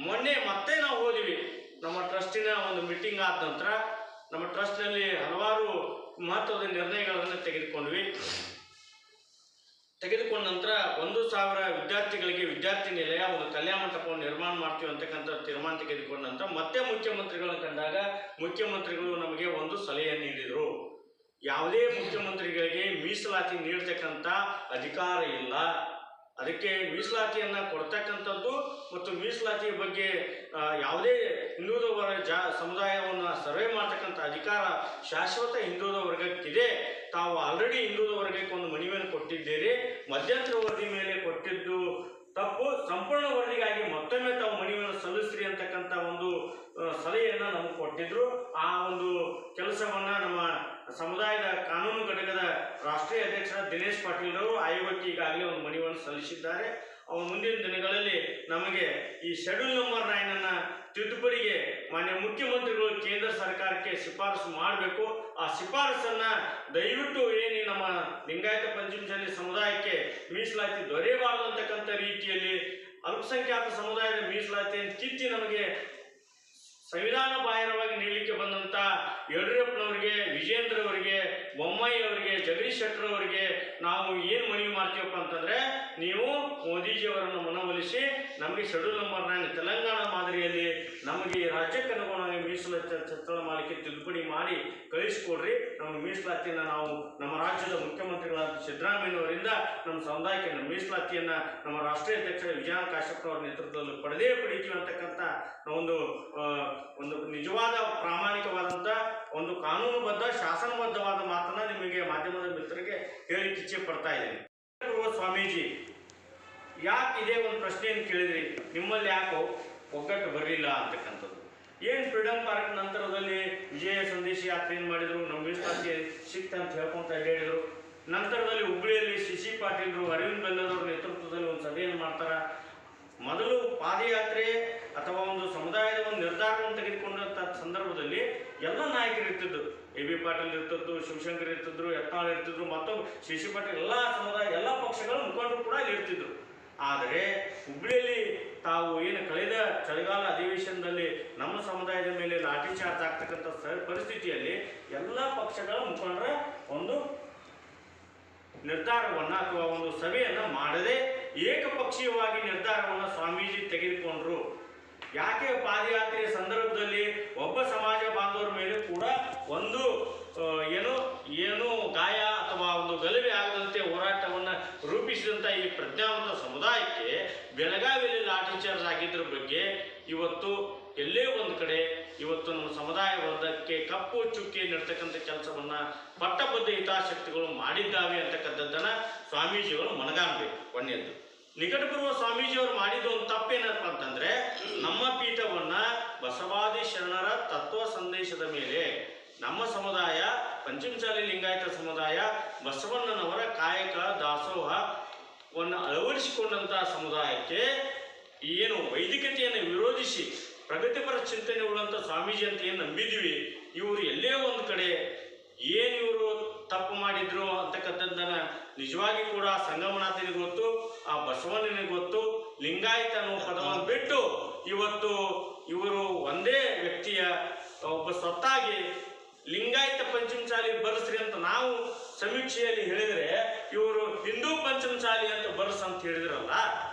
ಮೊನ್ನೆ ಮತ್ತೆ ನಾವು ಹೋದಿವಿ. ನಮ್ಮ ಟ್ರಸ್ಟಿನ ಒಂದು ಮೀಟಿಂಗ್ ಆದ ನಂತರ ನಮ್ಮ ಟ್ರಸ್ಟ್ನಲ್ಲಿ ಹಲವಾರು ಮಹತ್ವದ ನಿರ್ಣಯಗಳನ್ನು ತೆಗೆದುಕೊಂಡ ನಂತರ 1,000 ವಿದ್ಯಾರ್ಥಿಗಳಿಗೆ ವಿದ್ಯಾರ್ಥಿ ನಿಲಯ, ಒಂದು ಕಲ್ಯಾಣ ಮಂಟಪವನ್ನು ನಿರ್ಮಾಣ ಮಾಡ್ತೀವಿ ಅಂತಕ್ಕಂಥ ತೀರ್ಮಾನ ತೆಗೆದುಕೊಂಡ ನಂತರ ಮತ್ತೆ ಮುಖ್ಯಮಂತ್ರಿಗಳನ್ನು ಕಂಡಾಗ ಮುಖ್ಯಮಂತ್ರಿಗಳು ನಮಗೆ ಒಂದು ಸಲಹೆಯನ್ನು ನೀಡಿದರು. ಯಾವುದೇ ಮುಖ್ಯಮಂತ್ರಿಗಳಿಗೆ ಮೀಸಲಾತಿ ನೀಡತಕ್ಕಂಥ ಅಧಿಕಾರ ಇಲ್ಲ. ಅದಕ್ಕೆ ಮೀಸಲಾತಿಯನ್ನು ಕೊಡ್ತಕ್ಕಂಥದ್ದು ಮತ್ತು ಮೀಸಲಾತಿಯ ಬಗ್ಗೆ ಯಾವುದೇ ಹಿಂದುಳಿದ ಸಮುದಾಯವನ್ನು ಸರ್ವೆ ಮಾಡ್ತಕ್ಕಂಥ ಅಧಿಕಾರ ಶಾಶ್ವತ ಹಿಂದುಳಿದ ವರ್ಗಕ್ಕಿದೆ. ತಾವು ಆಲ್ರೆಡಿ ಹಿಂದುಳಿದ ವರ್ಗಕ್ಕೆ ಒಂದು ಮನವಿಯನ್ನು ಕೊಟ್ಟಿದ್ದೀರಿ. ಮಧ್ಯಂತರ ವರದಿ ಮೇಲೆ ಕೊಟ್ಟಿದ್ದು ತಪ್ಪು. ಸಂಪೂರ್ಣ ವರದಿಗಾಗಿ ಮತ್ತೊಮ್ಮೆ ತಾವು ಮನವಿಯನ್ನು ಸಲ್ಲಿಸ್ರಿ ಅಂತಕ್ಕಂಥ ಒಂದು ಸಲಹೆಯನ್ನು ನಮಗೆ ಕೊಟ್ಟಿದ್ರು. ಆ ಒಂದು ಕೆಲಸವನ್ನು ನಮ್ಮ ಸಮುದಾಯದ ಕಾನೂನು ಘಟಕದ ರಾಷ್ಟ್ರೀಯ ಅಧ್ಯಕ್ಷರಾದ ದಿನೇಶ್ ಪಾಟೀಲ್ ಅವರು ಆಯೋಗಕ್ಕೆ ಈಗಾಗಲೇ ಒಂದು ಮನವಿಯನ್ನು ಸಲ್ಲಿಸಿದ್ದಾರೆ. ಅವರು ಮುಂದಿನ ದಿನಗಳಲ್ಲಿ ನಮಗೆ ಈ ಶೆಡ್ಯೂಲ್ ನಂಬರ್ 9 ತಿದ್ದುಪಡಿಗೆ ಮಾನ್ಯ ಮುಖ್ಯಮಂತ್ರಿಗಳು ಕೇಂದ್ರ ಸರ್ಕಾರಕ್ಕೆ ಶಿಫಾರಸು ಮಾಡಬೇಕು. ಆ ಶಿಫಾರಸನ್ನು ದಯವಿಟ್ಟು ಏನು ನಮ್ಮ ಲಿಂಗಾಯತ ಪಂಚಮಶಾಲಿ ಸಮುದಾಯಕ್ಕೆ ಮೀಸಲಾತಿ ದೊರೆಯಬಾರದು ಅಂತಕ್ಕಂಥ ರೀತಿಯಲ್ಲಿ ಅಲ್ಪಸಂಖ್ಯಾತ ಸಮುದಾಯದ ಮೀಸಲಾತಿಯನ್ನು ಕಿತ್ತಿ ನಮಗೆ ಸಂವಿಧಾನ ಬಾಹಿರವಾಗಿ ನೀಡಲಿಕ್ಕೆ ಬಂದಂಥ ಯಡಿಯೂರಪ್ಪನವರಿಗೆ, ವಿಜೇಂದ್ರ ಅವರಿಗೆ, ಬೊಮ್ಮಾಯಿ ಅವರಿಗೆ, ಜಗದೀಶ್ ಶೆಟ್ಟರ್ ಅವರಿಗೆ ನಾವು ಏನು ಮನವಿ ಮಾಡ್ತೀವಪ್ಪ ಅಂತಂದರೆ, ನೀವು ಮೋದಿಜಿಯವರನ್ನು ಮನವೊಲಿಸಿ ನಮಗೆ ಶೆಡ್ಯೂಲ್ ನಂಬರ್ 9 ತೆಲಂಗಾಣ ಮಾದರಿಯಲ್ಲಿ ನಮಗೆ ರಾಜ್ಯಕ್ಕೆ ಅನುಗುಣವಾಗಿ ಮೀಸಲಾತಿ ಹೆಚ್ಚಳ ಮಾಡಲಿಕ್ಕೆ ತಿದ್ದುಪಡಿ ಮಾಡಿ ಕಳಿಸಿಕೊಡ್ರಿ. ನಮ್ಮ ಮೀಸಲಾತಿಯನ್ನು ನಾವು ನಮ್ಮ ರಾಜ್ಯದ ಮುಖ್ಯಮಂತ್ರಿಗಳಾದ ಸಿದ್ದರಾಮಯ್ಯನವರಿಂದ ನಮ್ಮ ಸಮುದಾಯಕ್ಕೆ ನಮ್ಮ ಮೀಸಲಾತಿಯನ್ನು ನಮ್ಮ ರಾಷ್ಟ್ರೀಯ ಅಧ್ಯಕ್ಷರ ವಿಜಯ್ ಕಾಶ್ಯಪ್ನವರ ನೇತೃತ್ವದಲ್ಲಿ ಪಡಿತೀವಿ ಅಂತಕ್ಕಂಥ ಒಂದು ನಿಜವಾದ ಪ್ರಾಮಾಣಿಕವಾದಂಥ ಒಂದು ಕಾನೂನುಬದ್ಧ ಶಾಸನಬದ್ಧವಾದ ಮಾತನ್ನ ನಿಮಗೆ ಮಾಧ್ಯಮದ ಮಿತ್ರರಿಗೆ ಹೇಳಿಕ್ಕೆ ಇಚ್ಛೆ ಪಡ್ತಾ ಇದ್ದೀನಿ. ಸ್ವಾಮೀಜಿ ಯಾಕೆ ಇದೇ ಒಂದು ಪ್ರಶ್ನೆಯನ್ನು ಕೇಳಿದ್ರಿ, ನಿಮ್ಮಲ್ಲಿ ಯಾಕೋ ಒಗ್ಗಟ್ಟು ಬರಲಿಲ್ಲ ಅಂತಕ್ಕಂಥದ್ದು. ಏನು ಫ್ರೀಡಮ್ ಪಾರ್ಕ್ ನಂತರದಲ್ಲಿ ವಿಜಯ ಸಂದೇಶ ಯಾತ್ರೆಯನ್ನು ಮಾಡಿದರು, ನಮ್ಮ ಮೀಸಲಾತಿ ಸಿಕ್ತಂತ ಹೇಳ್ಕೊಂತ ಹೇಳಿದರು. ನಂತರದಲ್ಲಿ ಹುಬ್ಬಳ್ಳಿಯಲ್ಲಿ ಸಿ ಪಾಟೀಲ್ರು, ಅರವಿಂದ್ ಬೆಲ್ಲದವ್ರ ನೇತೃತ್ವದಲ್ಲಿ ಒಂದು ಸಭೆಯನ್ನು ಮಾಡ್ತಾರೆ. ಮೊದಲು ಪಾದಯಾತ್ರೆ ಅಥವಾ ಒಂದು ಸಮುದಾಯದ ಒಂದು ನಿರ್ಧಾರವನ್ನು ತೆಗೆದುಕೊಂಡಂಥ ಸಂದರ್ಭದಲ್ಲಿ ಎಲ್ಲ ನಾಯಕರು ಇರ್ತಿದ್ರು. ಎ ಬಿ ಪಾಟೀಲ್ ಇರ್ತಿದ್ರು, ಶಿವಶಂಕರ್ ಇರ್ತಿದ್ರು, ಯತ್ನಾಳ್ ಇರ್ತಿದ್ರು, ಮತ್ತೊಂದು ಸಿ ಪಾಟೀಲ್, ಎಲ್ಲ ಸಮುದಾಯ ಎಲ್ಲ ಪಕ್ಷಗಳ ಮುಖಂಡರು ಕೂಡ ಇಲ್ಲಿ ಇರ್ತಿದ್ರು. ಆದರೆ ಹುಬ್ಬಳ್ಳಿಯಲ್ಲಿ ತಾವು ಏನು ಕಳೆದ ಚಳಿಗಾಲ ಅಧಿವೇಶನದಲ್ಲಿ ನಮ್ಮ ಸಮುದಾಯದ ಮೇಲೆ ಲಾಠಿ ಚಾರ್ಜ್ ಆಗ್ತಕ್ಕಂಥ ಪರಿಸ್ಥಿತಿಯಲ್ಲಿ ಎಲ್ಲ ಪಕ್ಷಗಳ ಮುಖಂಡರ ಒಂದು ನಿರ್ಧಾರವನ್ನು ಅಥವಾ ಒಂದು ಸಭೆಯನ್ನು ಮಾಡದೆ ಏಕಪಕ್ಷೀಯವಾಗಿ ನಿರ್ಧಾರವನ್ನು ಸ್ವಾಮೀಜಿ ತೆಗೆದುಕೊಂಡ್ರು. ಯಾಕೆ ಪಾದಯಾತ್ರೆಯ ಸಂದರ್ಭದಲ್ಲಿ ಒಬ್ಬ ಸಮಾಜ ಬಾಂಧವರ ಮೇಲೆ ಕೂಡ ಒಂದು ಏನು ಗಾಯ ಅಥವಾ ಒಂದು ಗಲಭೆ ಆಗದಂತೆ ಹೋರಾಟವನ್ನು ರೂಪಿಸಿದಂಥ ಈ ಪ್ರಜ್ಞಾವಂತ ಸಮುದಾಯಕ್ಕೆ ಬೆಳಗಾವಿಯಲ್ಲಿ ಲಾಠಿ ಚಾರ್ಜ್ ಆಗಿದ್ರ ಬಗ್ಗೆ ಇವತ್ತು ಎಲ್ಲೇ ಒಂದು ಕಡೆ ಇವತ್ತು ನಮ್ಮ ಸಮುದಾಯ ವರ್ಗಕ್ಕೆ ಕಪ್ಪು ಚುಕ್ಕಿ ನೀಡ್ತಕ್ಕಂಥ ಕೆಲಸವನ್ನು ಪಟ್ಟಬದ್ಧ ಹಿತಾಸಕ್ತಿಗಳು ಮಾಡಿದ್ದಾವೆ ಅಂತಕ್ಕಂಥದ್ದನ್ನು ಸ್ವಾಮೀಜಿಗಳು ಮನಗಾಣಬೇಕು. ಕೊನೆಯದ್ದು ನಿಕಟಪೂರ್ವ ಸ್ವಾಮೀಜಿಯವರು ಮಾಡಿದ ಒಂದು ತಪ್ಪೇನಪ್ಪ ಅಂತಂದರೆ, ನಮ್ಮ ಪೀಠವನ್ನು ಬಸವಾದಿ ಶರಣರ ತತ್ವ ಸಂದೇಶದ ಮೇಲೆ ನಮ್ಮ ಸಮುದಾಯ ಪಂಚಮಶಾಲಿ ಲಿಂಗಾಯತ ಸಮುದಾಯ ಬಸವಣ್ಣನವರ ಕಾಯಕ ದಾಸೋಹವನ್ನು ಅಳವಡಿಸಿಕೊಂಡಂಥ ಸಮುದಾಯಕ್ಕೆ ಏನು ವೈದಿಕತೆಯನ್ನು ವಿರೋಧಿಸಿ ಪ್ರಗತಿಪರ ಚಿಂತನೆ ಉಳ್ಳಂಥ ಸ್ವಾಮೀಜಿ ಅಂತ ಏನು ನಂಬಿದ್ದೀವಿ, ಇವರು ಎಲ್ಲೇ ಒಂದು ಕಡೆ ಏನು ಇವರು ತಪ್ಪು ಮಾಡಿದ್ರು ಅಂತಕ್ಕಂಥದ್ದನ್ನು ನಿಜವಾಗಿ ಕೂಡ ಸಂಗಮನಾಥನಿಗೆ ಗೊತ್ತು, ಆ ಬಸವಣ್ಣನಿಗೆ ಗೊತ್ತು. ಲಿಂಗಾಯತ ಅನ್ನೋ ಪದವನ್ನು ಬಿಟ್ಟು ಇವತ್ತು ಇವರು ಒಂದೇ ವ್ಯಕ್ತಿಯ ಒಬ್ಬ ಸ್ವತ್ತಾಗಿ ಲಿಂಗಾಯತ ಪಂಚಮಶಾಲಿ ಬರೆಸ್ರಿ ಅಂತ ನಾವು ಸಮೀಕ್ಷೆಯಲ್ಲಿ ಹೇಳಿದರೆ, ಇವರು ಹಿಂದೂ ಪಂಚಮಶಾಲಿ ಅಂತ ಬರೆಸ್ ಅಂತ ಹೇಳಿದ್ರಲ್ಲ.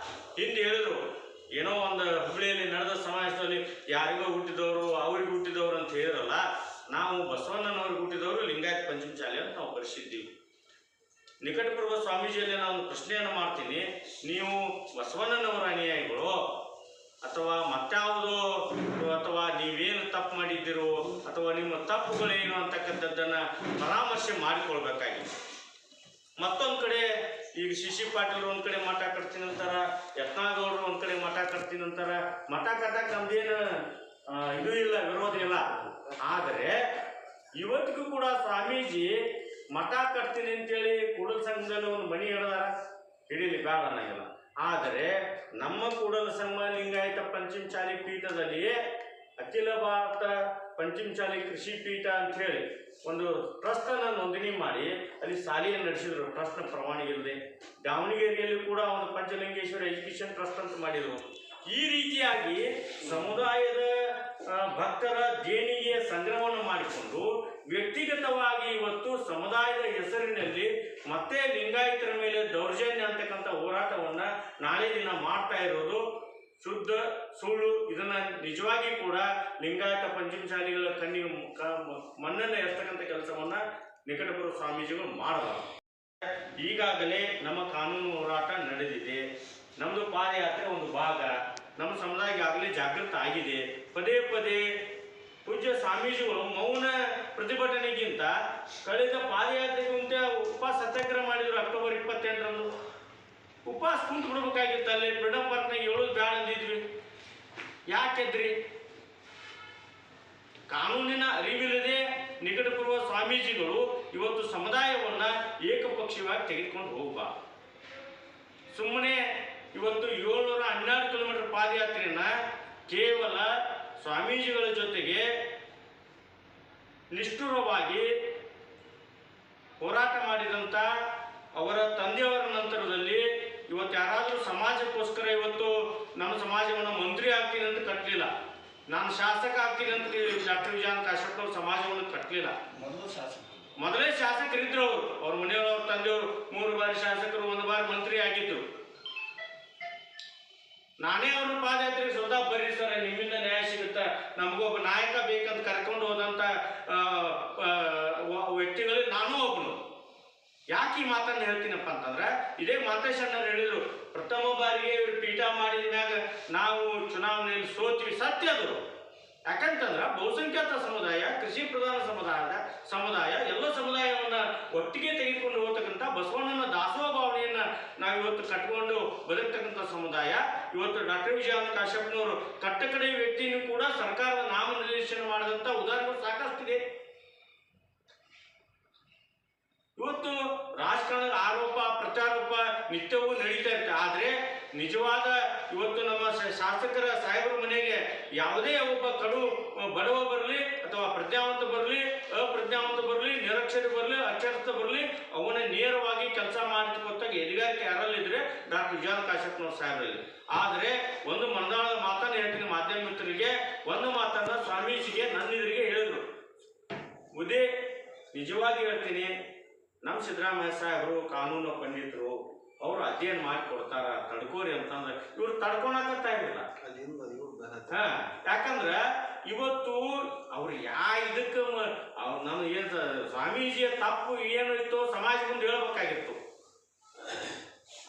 ಹಿಂದೆ ಹೇಳಿದ್ರು ಏನೋ ಒಂದು ಹುಬ್ಬಳ್ಳಿಯಲ್ಲಿ ನಡೆದ ಸಮಾವೇಶದಲ್ಲಿ ಯಾರಿಗೋ ಹುಟ್ಟಿದವರು ಅವ್ರಿಗೆ ಹುಟ್ಟಿದವರು ಅಂತ ಹೇಳಿದ್ರಲ್ಲ. ನಾವು ಬಸವಣ್ಣನವ್ರಿಗೆ ಹುಟ್ಟಿದವರು ಲಿಂಗಾಯತ ಪಂಚಮಶಾಲಿ ಅಂತ ನಾವು ಬರೆಸಿದ್ದೀವಿ. ನಿಕಟಪೂರ್ವ ಸ್ವಾಮೀಜಿಯಲ್ಲಿ ನಾನು ಒಂದು ಪ್ರಶ್ನೆಯನ್ನು ಮಾಡ್ತೀನಿ, ನೀವು ಬಸವಣ್ಣನವರ ಅನುಯಾಯಿಗಳು ಅಥವಾ ಮತ್ತಾವುದೋ ಅಥವಾ ನೀವೇನು ತಪ್ಪು ಮಾಡಿದ್ದೀರೋ ಅಥವಾ ನಿಮ್ಮ ತಪ್ಪುಗಳೇನು ಅಂತಕ್ಕಂಥದ್ದನ್ನು ಪರಾಮರ್ಶೆ ಮಾಡಿಕೊಳ್ಬೇಕಾಗಿದೆ. ಮತ್ತೊಂದು ಕಡೆ ಈಗ ಸಿ ಪಾಟೀಲ್ ಒಂದು ಕಡೆ ಮಠ ಕಟ್ತೀನಿ ಅಂತಾರ, ಯತ್ನಾಗೌಡರು ಒಂದು ಕಡೆ ಮಠ ಕಟ್ತೀನಿ ಅಂತಾರ. ಮಠ ಕಟ್ಟಕ್ಕೆ ನಮ್ದೇನು ಇದು ಇಲ್ಲ, ವಿರೋಧ ಇಲ್ಲ. ಆದರೆ ಇವತ್ತಿಗೂ ಕೂಡ ಸ್ವಾಮೀಜಿ ಮಠ ಕಟ್ತೀನಿ ಅಂತೇಳಿ ಕೂಡಲ ಸಂಘದಲ್ಲಿ ಒಂದು ಮನಿ ಹಿಡಿದಾರ, ಹಿಡೀಲಿ ಬೇಡ ಅನ್ನಂಗಿಲ್ಲ. ಆದರೆ ನಮ್ಮ ಕೂಡಲ ಸಂಘ ಲಿಂಗಾಯತ ಪಂಚಮಸಾಲಿ ಪೀಠದಲ್ಲಿ ಅಖಿಲ ಭಾರತ ಪಂಚಮಸಾಲಿ ಕೃಷಿ ಪೀಠ ಅಂತ ಹೇಳಿ ಒಂದು ಟ್ರಸ್ಟನ್ನು ನೋಂದಣಿ ಮಾಡಿ ಅಲ್ಲಿ ಶಾಲೆಯನ್ನು ನಡೆಸಿದ್ರು, ಟ್ರಸ್ಟ್ನ ಪ್ರಮಾಣಿಗೆ ಇಲ್ಲದೆ. ದಾವಣಗೆರೆಯಲ್ಲಿ ಕೂಡ ಒಂದು ಪಂಚಲಿಂಗೇಶ್ವರ ಎಜುಕೇಷನ್ ಟ್ರಸ್ಟ್ ಅಂತ ಮಾಡಿದರು. ಈ ರೀತಿಯಾಗಿ ಸಮುದಾಯದ ಭಕ್ತರ ದೇಣಿಗೆ ಸಂಗ್ರಹವನ್ನು ಮಾಡಿಕೊಂಡು ವ್ಯಕ್ತಿಗತವಾಗಿ ಇವತ್ತು ಸಮುದಾಯದ ಹೆಸರಿನಲ್ಲಿ ಮತ್ತೆ ಲಿಂಗಾಯತರ ಮೇಲೆ ದೌರ್ಜನ್ಯ ಅಂತಕ್ಕಂಥ ಹೋರಾಟವನ್ನು ನಾಳೆ ದಿನ ಮಾಡ್ತಾ ಇರೋದು ಶುದ್ಧ ಸುಳ್ಳು. ಇದನ್ನ ನಿಜವಾಗಿ ಕೂಡ ಲಿಂಗಾಯತ ಪಂಚಮಸಾಲಿಗಳ ಕಣ್ಣಿಗೆ ಮಣ್ಣನ್ನು ಎರ್ತಕ್ಕಂಥ ಕೆಲಸವನ್ನ ನಿಕಟಪುರ ಸ್ವಾಮೀಜಿಗಳು ಮಾಡಬಾರದು. ಈಗಾಗಲೇ ನಮ್ಮ ಕಾನೂನು ಹೋರಾಟ ನಡೆದಿದೆ, ನಮ್ಮದು ಪಾದಯಾತ್ರೆ ಒಂದು ಭಾಗ, ನಮ್ಮ ಸಮುದಾಯ ಈಗಾಗಲೇ ಜಾಗೃತ ಆಗಿದೆ. ಪದೇ ಪದೇ ಪೂಜ್ಯ ಸ್ವಾಮೀಜಿಗಳು ಮೌನ ಪ್ರತಿಭಟನೆಗಿಂತ ಕಳೆದ ಪಾದಯಾತ್ರೆಗಿಂತ ಉಪವಾಸ ಸತ್ಯಾಗ್ರಹ ಮಾಡಿದ್ರು. ಅಕ್ಟೋಬರ್ 28ರಂದು ಉಪವಾಸ ಕುಂತು ಬಿಡ್ಬೇಕಾಗಿತ್ತು. ಅಲ್ಲಿ ಫ್ರೀಡಮ್ ಪಾರ್ಕ್ನಾಗ ಹೇಳೋದು ಬ್ಯಾಡ ಅಂದಿದ್ವಿ. ಯಾಕೆದ್ರಿ? ಕಾನೂನಿನ ಅರಿವಿಲ್ಲದೆ ನಿಕಟಪೂರ್ವ ಸ್ವಾಮೀಜಿಗಳು ಇವತ್ತು ಸಮುದಾಯವನ್ನ ಏಕಪಕ್ಷೀಯವಾಗಿ ತೆಗೆದುಕೊಂಡು ಹೋಗಬಾರ್ದು. ಸುಮ್ಮನೆ ಇವತ್ತು 712 ಕಿಲೋಮೀಟರ್ ಪಾದಯಾತ್ರೆಯನ್ನ ಕೇವಲ ಸ್ವಾಮೀಜಿಗಳ ಜೊತೆಗೆ ನಿಷ್ಠುರವಾಗಿ ಹೋರಾಟ ಮಾಡಿದಂಥ ಅವರ ತಂದೆಯವರ ನಂತರದಲ್ಲಿ ಇವತ್ತು ಯಾರಾದರೂ ಸಮಾಜಕ್ಕೋಸ್ಕರ ಇವತ್ತು ನಮ್ಮ ಸಮಾಜವನ್ನು ಮಂತ್ರಿ ಆಗ್ತೀನಿ ಅಂತ ಕಟ್ಟಲಿಲ್ಲ, ನಾನು ಶಾಸಕ ಆಗ್ತೀನಿ ಅಂತ ಡಾಕ್ಟರ್ ವಿಜಯನ್ ಕಾಶ್ಯಪ್ನವ್ರು ಸಮಾಜವನ್ನು ಕಟ್ಟಲಿಲ್ಲ. ಮೊದಲೇ ಶಾಸಕರಿದ್ರು ಅವರು, ಅವ್ರ ಮನೆಯವರು, ಅವ್ರ ತಂದೆಯವರು 3 ಬಾರಿ ಶಾಸಕರು, 1 ಬಾರಿ ಮಂತ್ರಿ ಆಗಿದ್ರು. ನಾನೇ ಅವ್ರನ್ನ ಪಾದಯಾತ್ರೆಗೆ ಸ್ವತಃ ಬರ್ರಿ ಸರ್, ನಿಮ್ಮಿಂದ ನ್ಯಾಯ ಸಿಗುತ್ತಾ, ನಮಗೊಬ್ಬ ನಾಯಕ ಬೇಕಂತ ಕರ್ಕೊಂಡು ಹೋದಂಥ ವ್ಯಕ್ತಿಗಳಲ್ಲಿ ನಾನು ಒಬ್ಬನು. ಯಾಕೆ ಈ ಮಾತನ್ನು ಹೇಳ್ತೀನಪ್ಪ ಅಂತಂದ್ರೆ, ಇದೇ ಮಾತೇಶಣ್ಣರು ಹೇಳಿದ್ರು, ಪ್ರಥಮ ಬಾರಿಗೆ ಇವರು ಪೀಠ ಮಾಡಿದ ಮ್ಯಾಗ ನಾವು ಚುನಾವಣೆಯಲ್ಲಿ ಸೋತ್ವಿ. ಸತ್ಯ ಅದು. ಯಾಕಂತಂದ್ರೆ ಬಹುಸಂಖ್ಯಾತ ಸಮುದಾಯ, ಕೃಷಿ ಪ್ರಧಾನ ಸಮುದಾಯ ಎಲ್ಲ ಸಮುದಾಯವನ್ನ ಒಟ್ಟಿಗೆ ತೆಗೆದುಕೊಂಡು ಹೋಗ್ತಕ್ಕಂಥ ಬಸವಣ್ಣನ ದಾಸೋಹ ಭಾವನೆಯನ್ನ ನಾವಿವತ್ತು ಕಟ್ಕೊಂಡು ಬದುಕ್ತಕ್ಕಂಥ ಸಮುದಾಯ. ಇವತ್ತು ಡಾಕ್ಟರ್ ವಿಜಯನ್ ಕಾಶ್ಯಪ್ನವರು ಕಟ್ಟಕಡೆ ವ್ಯಕ್ತಿಯನ್ನು ಕೂಡ ಸರ್ಕಾರದ ನಾಮನಿರ್ದೇಶನ ಮಾಡಿದಂಥ ಉದಾಹರಣೆಗಳು ಸಾಕಷ್ಟಿದೆ. ಇವತ್ತು ರಾಜಕಾರಣದ ಆರೋಪ ಪ್ರತ್ಯಾರೋಪ ನಿತ್ಯವೂ ನಡೀತಾ ಇರುತ್ತೆ. ಆದರೆ ನಿಜವಾದ ಇವತ್ತು ನಮ್ಮ ಶಾಸಕರ ಸಾಹೇಬರ ಮನೆಗೆ ಯಾವುದೇ ಒಬ್ಬ ಕಡು ಬಡವ ಬರಲಿ ಅಥವಾ ಪ್ರಜ್ಞಾವಂತ ಬರಲಿ, ಅಪ್ರಜ್ಞಾವಂತ ಬರಲಿ, ನಿರಕ್ಷರ ಬರಲಿ, ಅಕ್ಷರಸ್ಥ ಬರಲಿ, ಅವನ ನೇರವಾಗಿ ಕೆಲಸ ಮಾಡಿಕೊತ್ತಾಗ ಎದಿಗಾರಿಕೆ ಯಾರಲ್ಲಿದ್ರೆ ಡಾಕ್ಟರ್ ವಿಜಯನ್ ಕಾಶ್ಯಪ್ನವ್ರ ಸಾಹೇಬರಲ್ಲಿ. ಆದರೆ ಒಂದು ಮಂದಾಳದ ಮಾತನ್ನು ಹೇಳ್ತೀನಿ ಮಾಧ್ಯಮ ಮಿತ್ರರಿಗೆ, ಒಂದು ಮಾತನ್ನ ಸ್ವಾಮೀಜಿಗೆ ನನ್ನೆದುರಿಗೆ ಹೇಳಿದ್ರು. ಉದೇ ನಿಜವಾಗಿ ಹೇಳ್ತೀನಿ, ನಮ್ಮ ಸಿದ್ದರಾಮಯ್ಯ ಸಾಹೇಬರು ಕಾನೂನು ಪಂಡಿತರು, ಅವರು ಅಧ್ಯಯನ ಮಾಡಿ ಕೊಡ್ತಾರ, ತಡ್ಕೋರಿ ಅಂತಂದ್ರೆ ಇವ್ರು ತಡ್ಕೊಳಕತ್ತಾ ಇರಲಿಲ್ಲ. ಯಾಕಂದ್ರ ಇವತ್ತು ಅವ್ರು ಇದಕ್ಕೆ ನಮ್ಮ ಏನ್ ಸ್ವಾಮೀಜಿಯ ತಪ್ಪು ಏನು ಇತ್ತು ಸಮಾಜ ಮುಂದೆ ಹೇಳ್ಬೇಕಾಗಿತ್ತು.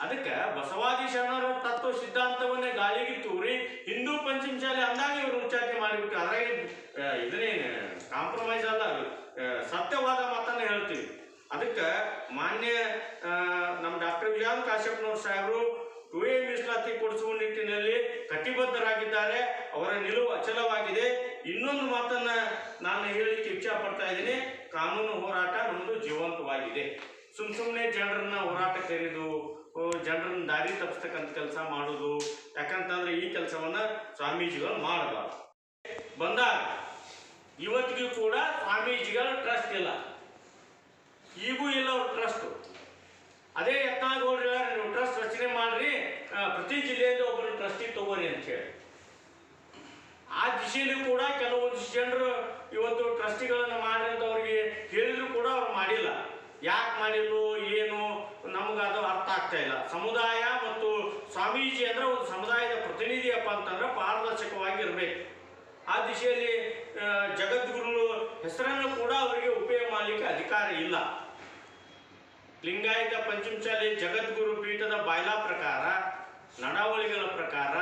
ಅದಕ್ಕೆ ಬಸವಾದಿ ಶರಣರ ತತ್ವ ಸಿದ್ಧಾಂತವನ್ನೇ ಗಾಳಿಗೆ ತೂರಿ ಹಿಂದೂ ಪಂಚಮಸಾಲಿ ಅಂದಾಗ ಇವರು ಉಚ್ಚಾಟನೆ ಮಾಡಿಬಿಟ್ಟು ಅದ್ರಾಗ ಇದನ್ನೇನು ಕಾಂಪ್ರಮೈಸ್ ಅಲ್ಲ, ಸತ್ಯವಾದ ಮಾತನ್ನ ಹೇಳ್ತೀವಿ. ಅದಕ್ಕೆ ಮಾನ್ಯ ನಮ್ಮ ಡಾಕ್ಟರ್ ವಿಜಯನ್ ಕಾಶ್ಯಪ್ನವ್ರ ಸಾಹೇಬರು 2A ಮೀಸಲಾತಿ ಕೊಡಿಸುವ ನಿಟ್ಟಿನಲ್ಲಿ ಕಟಿಬದ್ಧರಾಗಿದ್ದಾರೆ. ಅವರ ನಿಲುವು ಅಚಲವಾಗಿದೆ. ಇನ್ನೊಂದು ಮಾತನ್ನ ನಾನು ಹೇಳಲಿಕ್ಕೆ ಇಚ್ಛೆ ಪಡ್ತಾ ಇದ್ದೀನಿ, ಕಾನೂನು ಹೋರಾಟ ನಮ್ಮದು ಜೀವಂತವಾಗಿದೆ. ಸುಮ್ಮನೆ ಜನರನ್ನ ಹೋರಾಟ ಕರೆದು ಜನರನ್ನ ದಾರಿ ತಪ್ಪಿಸ್ತಕ್ಕಂಥ ಕೆಲಸ ಮಾಡೋದು, ಯಾಕಂತಂದ್ರೆ ಈ ಕೆಲಸವನ್ನ ಸ್ವಾಮೀಜಿಗಳು ಮಾಡಬಾರ್ದು. ಬಂದಾಗ ಇವತ್ತಿಗೂ ಕೂಡ ಸ್ವಾಮೀಜಿಗಳ ಟ್ರಸ್ಟ್ ಇಲ್ಲ, ಈಗೂ ಇಲ್ಲ ಅವ್ರ ಟ್ರಸ್ಟ್. ಅದೇ ಯತ್ನಾಳಗೌಡ್ರು ಹೇಳ್ಯಾರ, ನೀವು ಟ್ರಸ್ಟ್ ರಚನೆ ಮಾಡ್ರಿ, ಪ್ರತಿ ಜಿಲ್ಲೆಯಿಂದ ಒಬ್ಬರು ಟ್ರಸ್ಟಿ ತಗೋರಿ ಅಂತ ಹೇಳಿ. ಆ ದಿಶೆಯಲ್ಲಿ ಕೂಡ ಕೆಲವೊಂದು ಜನರು ಇವತ್ತು ಟ್ರಸ್ಟಿಗಳನ್ನು ಮಾಡಿ ಅಂತ ಅವ್ರಿಗೆ ಹೇಳಿದ್ರು ಕೂಡ ಅವ್ರು ಮಾಡಿಲ್ಲ. ಯಾಕೆ ಮಾಡಿದ್ರು ಏನು ನಮಗದು ಅರ್ಥ ಆಗ್ತಾ ಇಲ್ಲ. ಸಮುದಾಯ ಮತ್ತು ಸ್ವಾಮೀಜಿ ಅಂದ್ರೆ ಒಂದು ಸಮುದಾಯದ ಪ್ರತಿನಿಧಿಯಪ್ಪ ಅಂತಂದ್ರೆ ಪಾರದರ್ಶಕವಾಗಿರ್ಬೇಕು. ಆ ದಿಶೆಯಲ್ಲಿ ಜಗದ್ಗುರು ಹೆಸರನ್ನು ಕೂಡ ಅವರಿಗೆ ಉಪಯೋಗ ಮಾಡಲಿಕ್ಕೆ ಅಧಿಕಾರ ಇಲ್ಲ. ಲಿಂಗಾಯತ ಪಂಚಮಸಾಲಿ ಜಗದ್ಗುರು ಪೀಠದ ಬಾಯ್ಲಾ ಪ್ರಕಾರ, ನಡಾವಳಿಗಳ ಪ್ರಕಾರ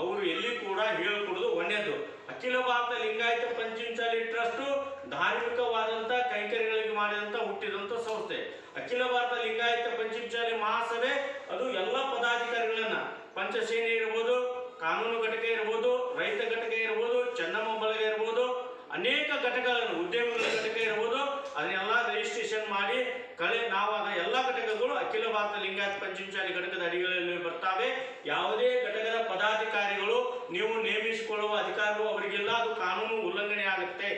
ಅವರು ಎಲ್ಲಿ ಕೂಡ ಹೇಳಿಕೊಡೋದು ಒಂದೇದು. ಅಖಿಲ ಭಾರತ ಲಿಂಗಾಯತ ಪಂಚಮಸಾಲಿ ಟ್ರಸ್ಟ್ ಧಾರ್ಮಿಕವಾದಂಥ ಕೈಂಕರ್ಯಗಳಿಗೆ ಮಾಡಿದಂಥ ಹುಟ್ಟಿದಂಥ ಸಂಸ್ಥೆ. ಅಖಿಲ ಭಾರತ ಲಿಂಗಾಯತ ಪಂಚಮಸಾಲಿ ಮಹಾಸಭೆ ಅದು ಎಲ್ಲ ಪದಾಧಿಕಾರಿಗಳನ್ನ, ಪಂಚಸೇನೆ ಇರ್ಬೋದು, ಕಾನೂನು ಘಟಕ ಇರ್ಬೋದು, ರೈತ ಘಟಕ ಇರ್ಬೋದು, ಚೆನ್ನಮ್ಮ ಬಳಗ ಇರ್ಬೋದು, ಅನೇಕ ಘಟಕಗಳನ್ನು, ಉದ್ಯಮಿಗಳ ಘಟಕ ಇರ್ಬೋದು, ಮಾಡಿ ನಾವು ಅದ ಎಲ್ಲ ಘಟಕಗಳು ಅಖಿಲ ಭಾರತ ಲಿಂಗಾಯತ ಪಂಚಮಸಾಲಿ ಘಟಕದ ಅಡಿಗಳಲ್ಲಿ ಬರ್ತಾವೆ. ಯಾವುದೇ ಘಟಕದ ಪದಾಧಿಕಾರಿಗಳು ನೀವು ನೇಮಿಸಿಕೊಳ್ಳುವ ಅಧಿಕಾರವು ಅವರಿಗೆಲ್ಲ, ಅದು ಕಾನೂನು ಉಲ್ಲಂಘನೆ ಆಗುತ್ತೆ.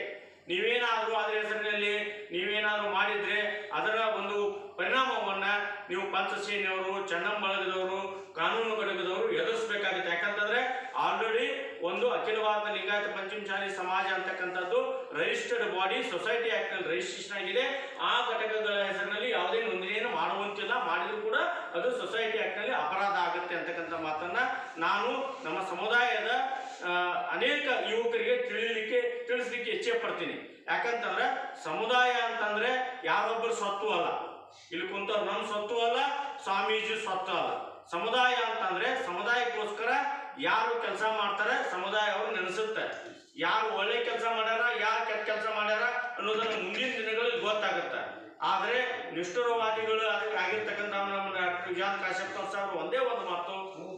ನೀವೇನಾದರೂ ಅದರ ಹೆಸರಿನಲ್ಲಿ ನೀವೇನಾದರೂ ಮಾಡಿದ್ರೆ ಅದರ ಒಂದು ಪರಿಣಾಮವನ್ನ ನೀವು ಪಂಚಸೇನೆಯವರು, ಚೆನ್ನಂಬಳಗದವರು, ಕಾನೂನು ಘಟಕದವರು ಎದುರಿಸಬೇಕಾಗುತ್ತೆ. ಯಾಕಂತಂದ್ರೆ ಆಲ್ರೆಡಿ ಒಂದು ಅಖಿಲ ಭಾರತ ಲಿಂಗಾಯತ ಪಂಚಮಸಾಲಿ ಸಮಾಜ ಅಂತಕ್ಕಂಥದ್ದು ರಿಜಿಸ್ಟರ್ಡ್ ಬಾಡಿ, ಸೊಸೈಟಿ ಆಕ್ಟ್ ನಲ್ಲಿ ರಿಜಿಸ್ಟ್ರೇಷನ್ ಆಗಿದೆ. ಆ ಘಟಕಗಳ ಹೆಸರಿನಲ್ಲಿ ಯಾವುದೇ ನೋಂದಣಿಯನ್ನು ಮಾಡುವಂತಿಲ್ಲ. ಮಾಡಿದ್ರು ಕೂಡ ಅದು ಸೊಸೈಟಿ ಆಕ್ಟ್ ನಲ್ಲಿ ಅಪರಾಧ ಆಗುತ್ತೆ ಅಂತಕ್ಕಂಥ ಮಾತನ್ನ ನಾನು ನಮ್ಮ ಸಮುದಾಯದ ಅನೇಕ ಯುವಕರಿಗೆ ತಿಳಿಸ್ಲಿಕ್ಕೆ ಇಚ್ಛೆ ಪಡ್ತೀನಿ. ಯಾಕಂತಂದ್ರೆ ಸಮುದಾಯ ಅಂತಂದ್ರೆ ಯಾರೊಬ್ಬರು ಸ್ವತ್ತು ಅಲ್ಲ, ಇಲ್ಲಿ ಕುಂತವ್ರು ನಮ್ಮ ಸ್ವತ್ತು ಅಲ್ಲ, ಸ್ವಾಮೀಜಿ ಸ್ವತ್ತು ಅಲ್ಲ. ಸಮುದಾಯ ಅಂತಂದ್ರೆ ಸಮುದಾಯಕ್ಕೋಸ್ಕರ ಯಾರು ಕೆಲಸ ಮಾಡ್ತಾರೆ ಸಮುದಾಯ ಅವರು ನೆನೆಸುತ್ತೆ. ಯಾರು ಒಳ್ಳೆ ಕೆಲಸ ಮಾಡ್ಯಾರ, ಯಾರು ಕೆಟ್ಟ ಕೆಲಸ ಮಾಡ್ಯಾರ ಅನ್ನೋದನ್ನು ಮುಂದಿನ ದಿನಗಳಲ್ಲಿ ಗೊತ್ತಾಗುತ್ತೆ. ಆದರೆ ನಿಷ್ಠುರವಾದಿಗಳು ಆಗಿರ್ತಕ್ಕಂಥ ನಮ್ಮ ಡಾಕ್ಟರ್ ವಿಜಾನ್ ಕಾಶ್ಯಪ್ ಸಾಹೇಬರು ಒಂದೇ ಒಂದು ಮಾತು,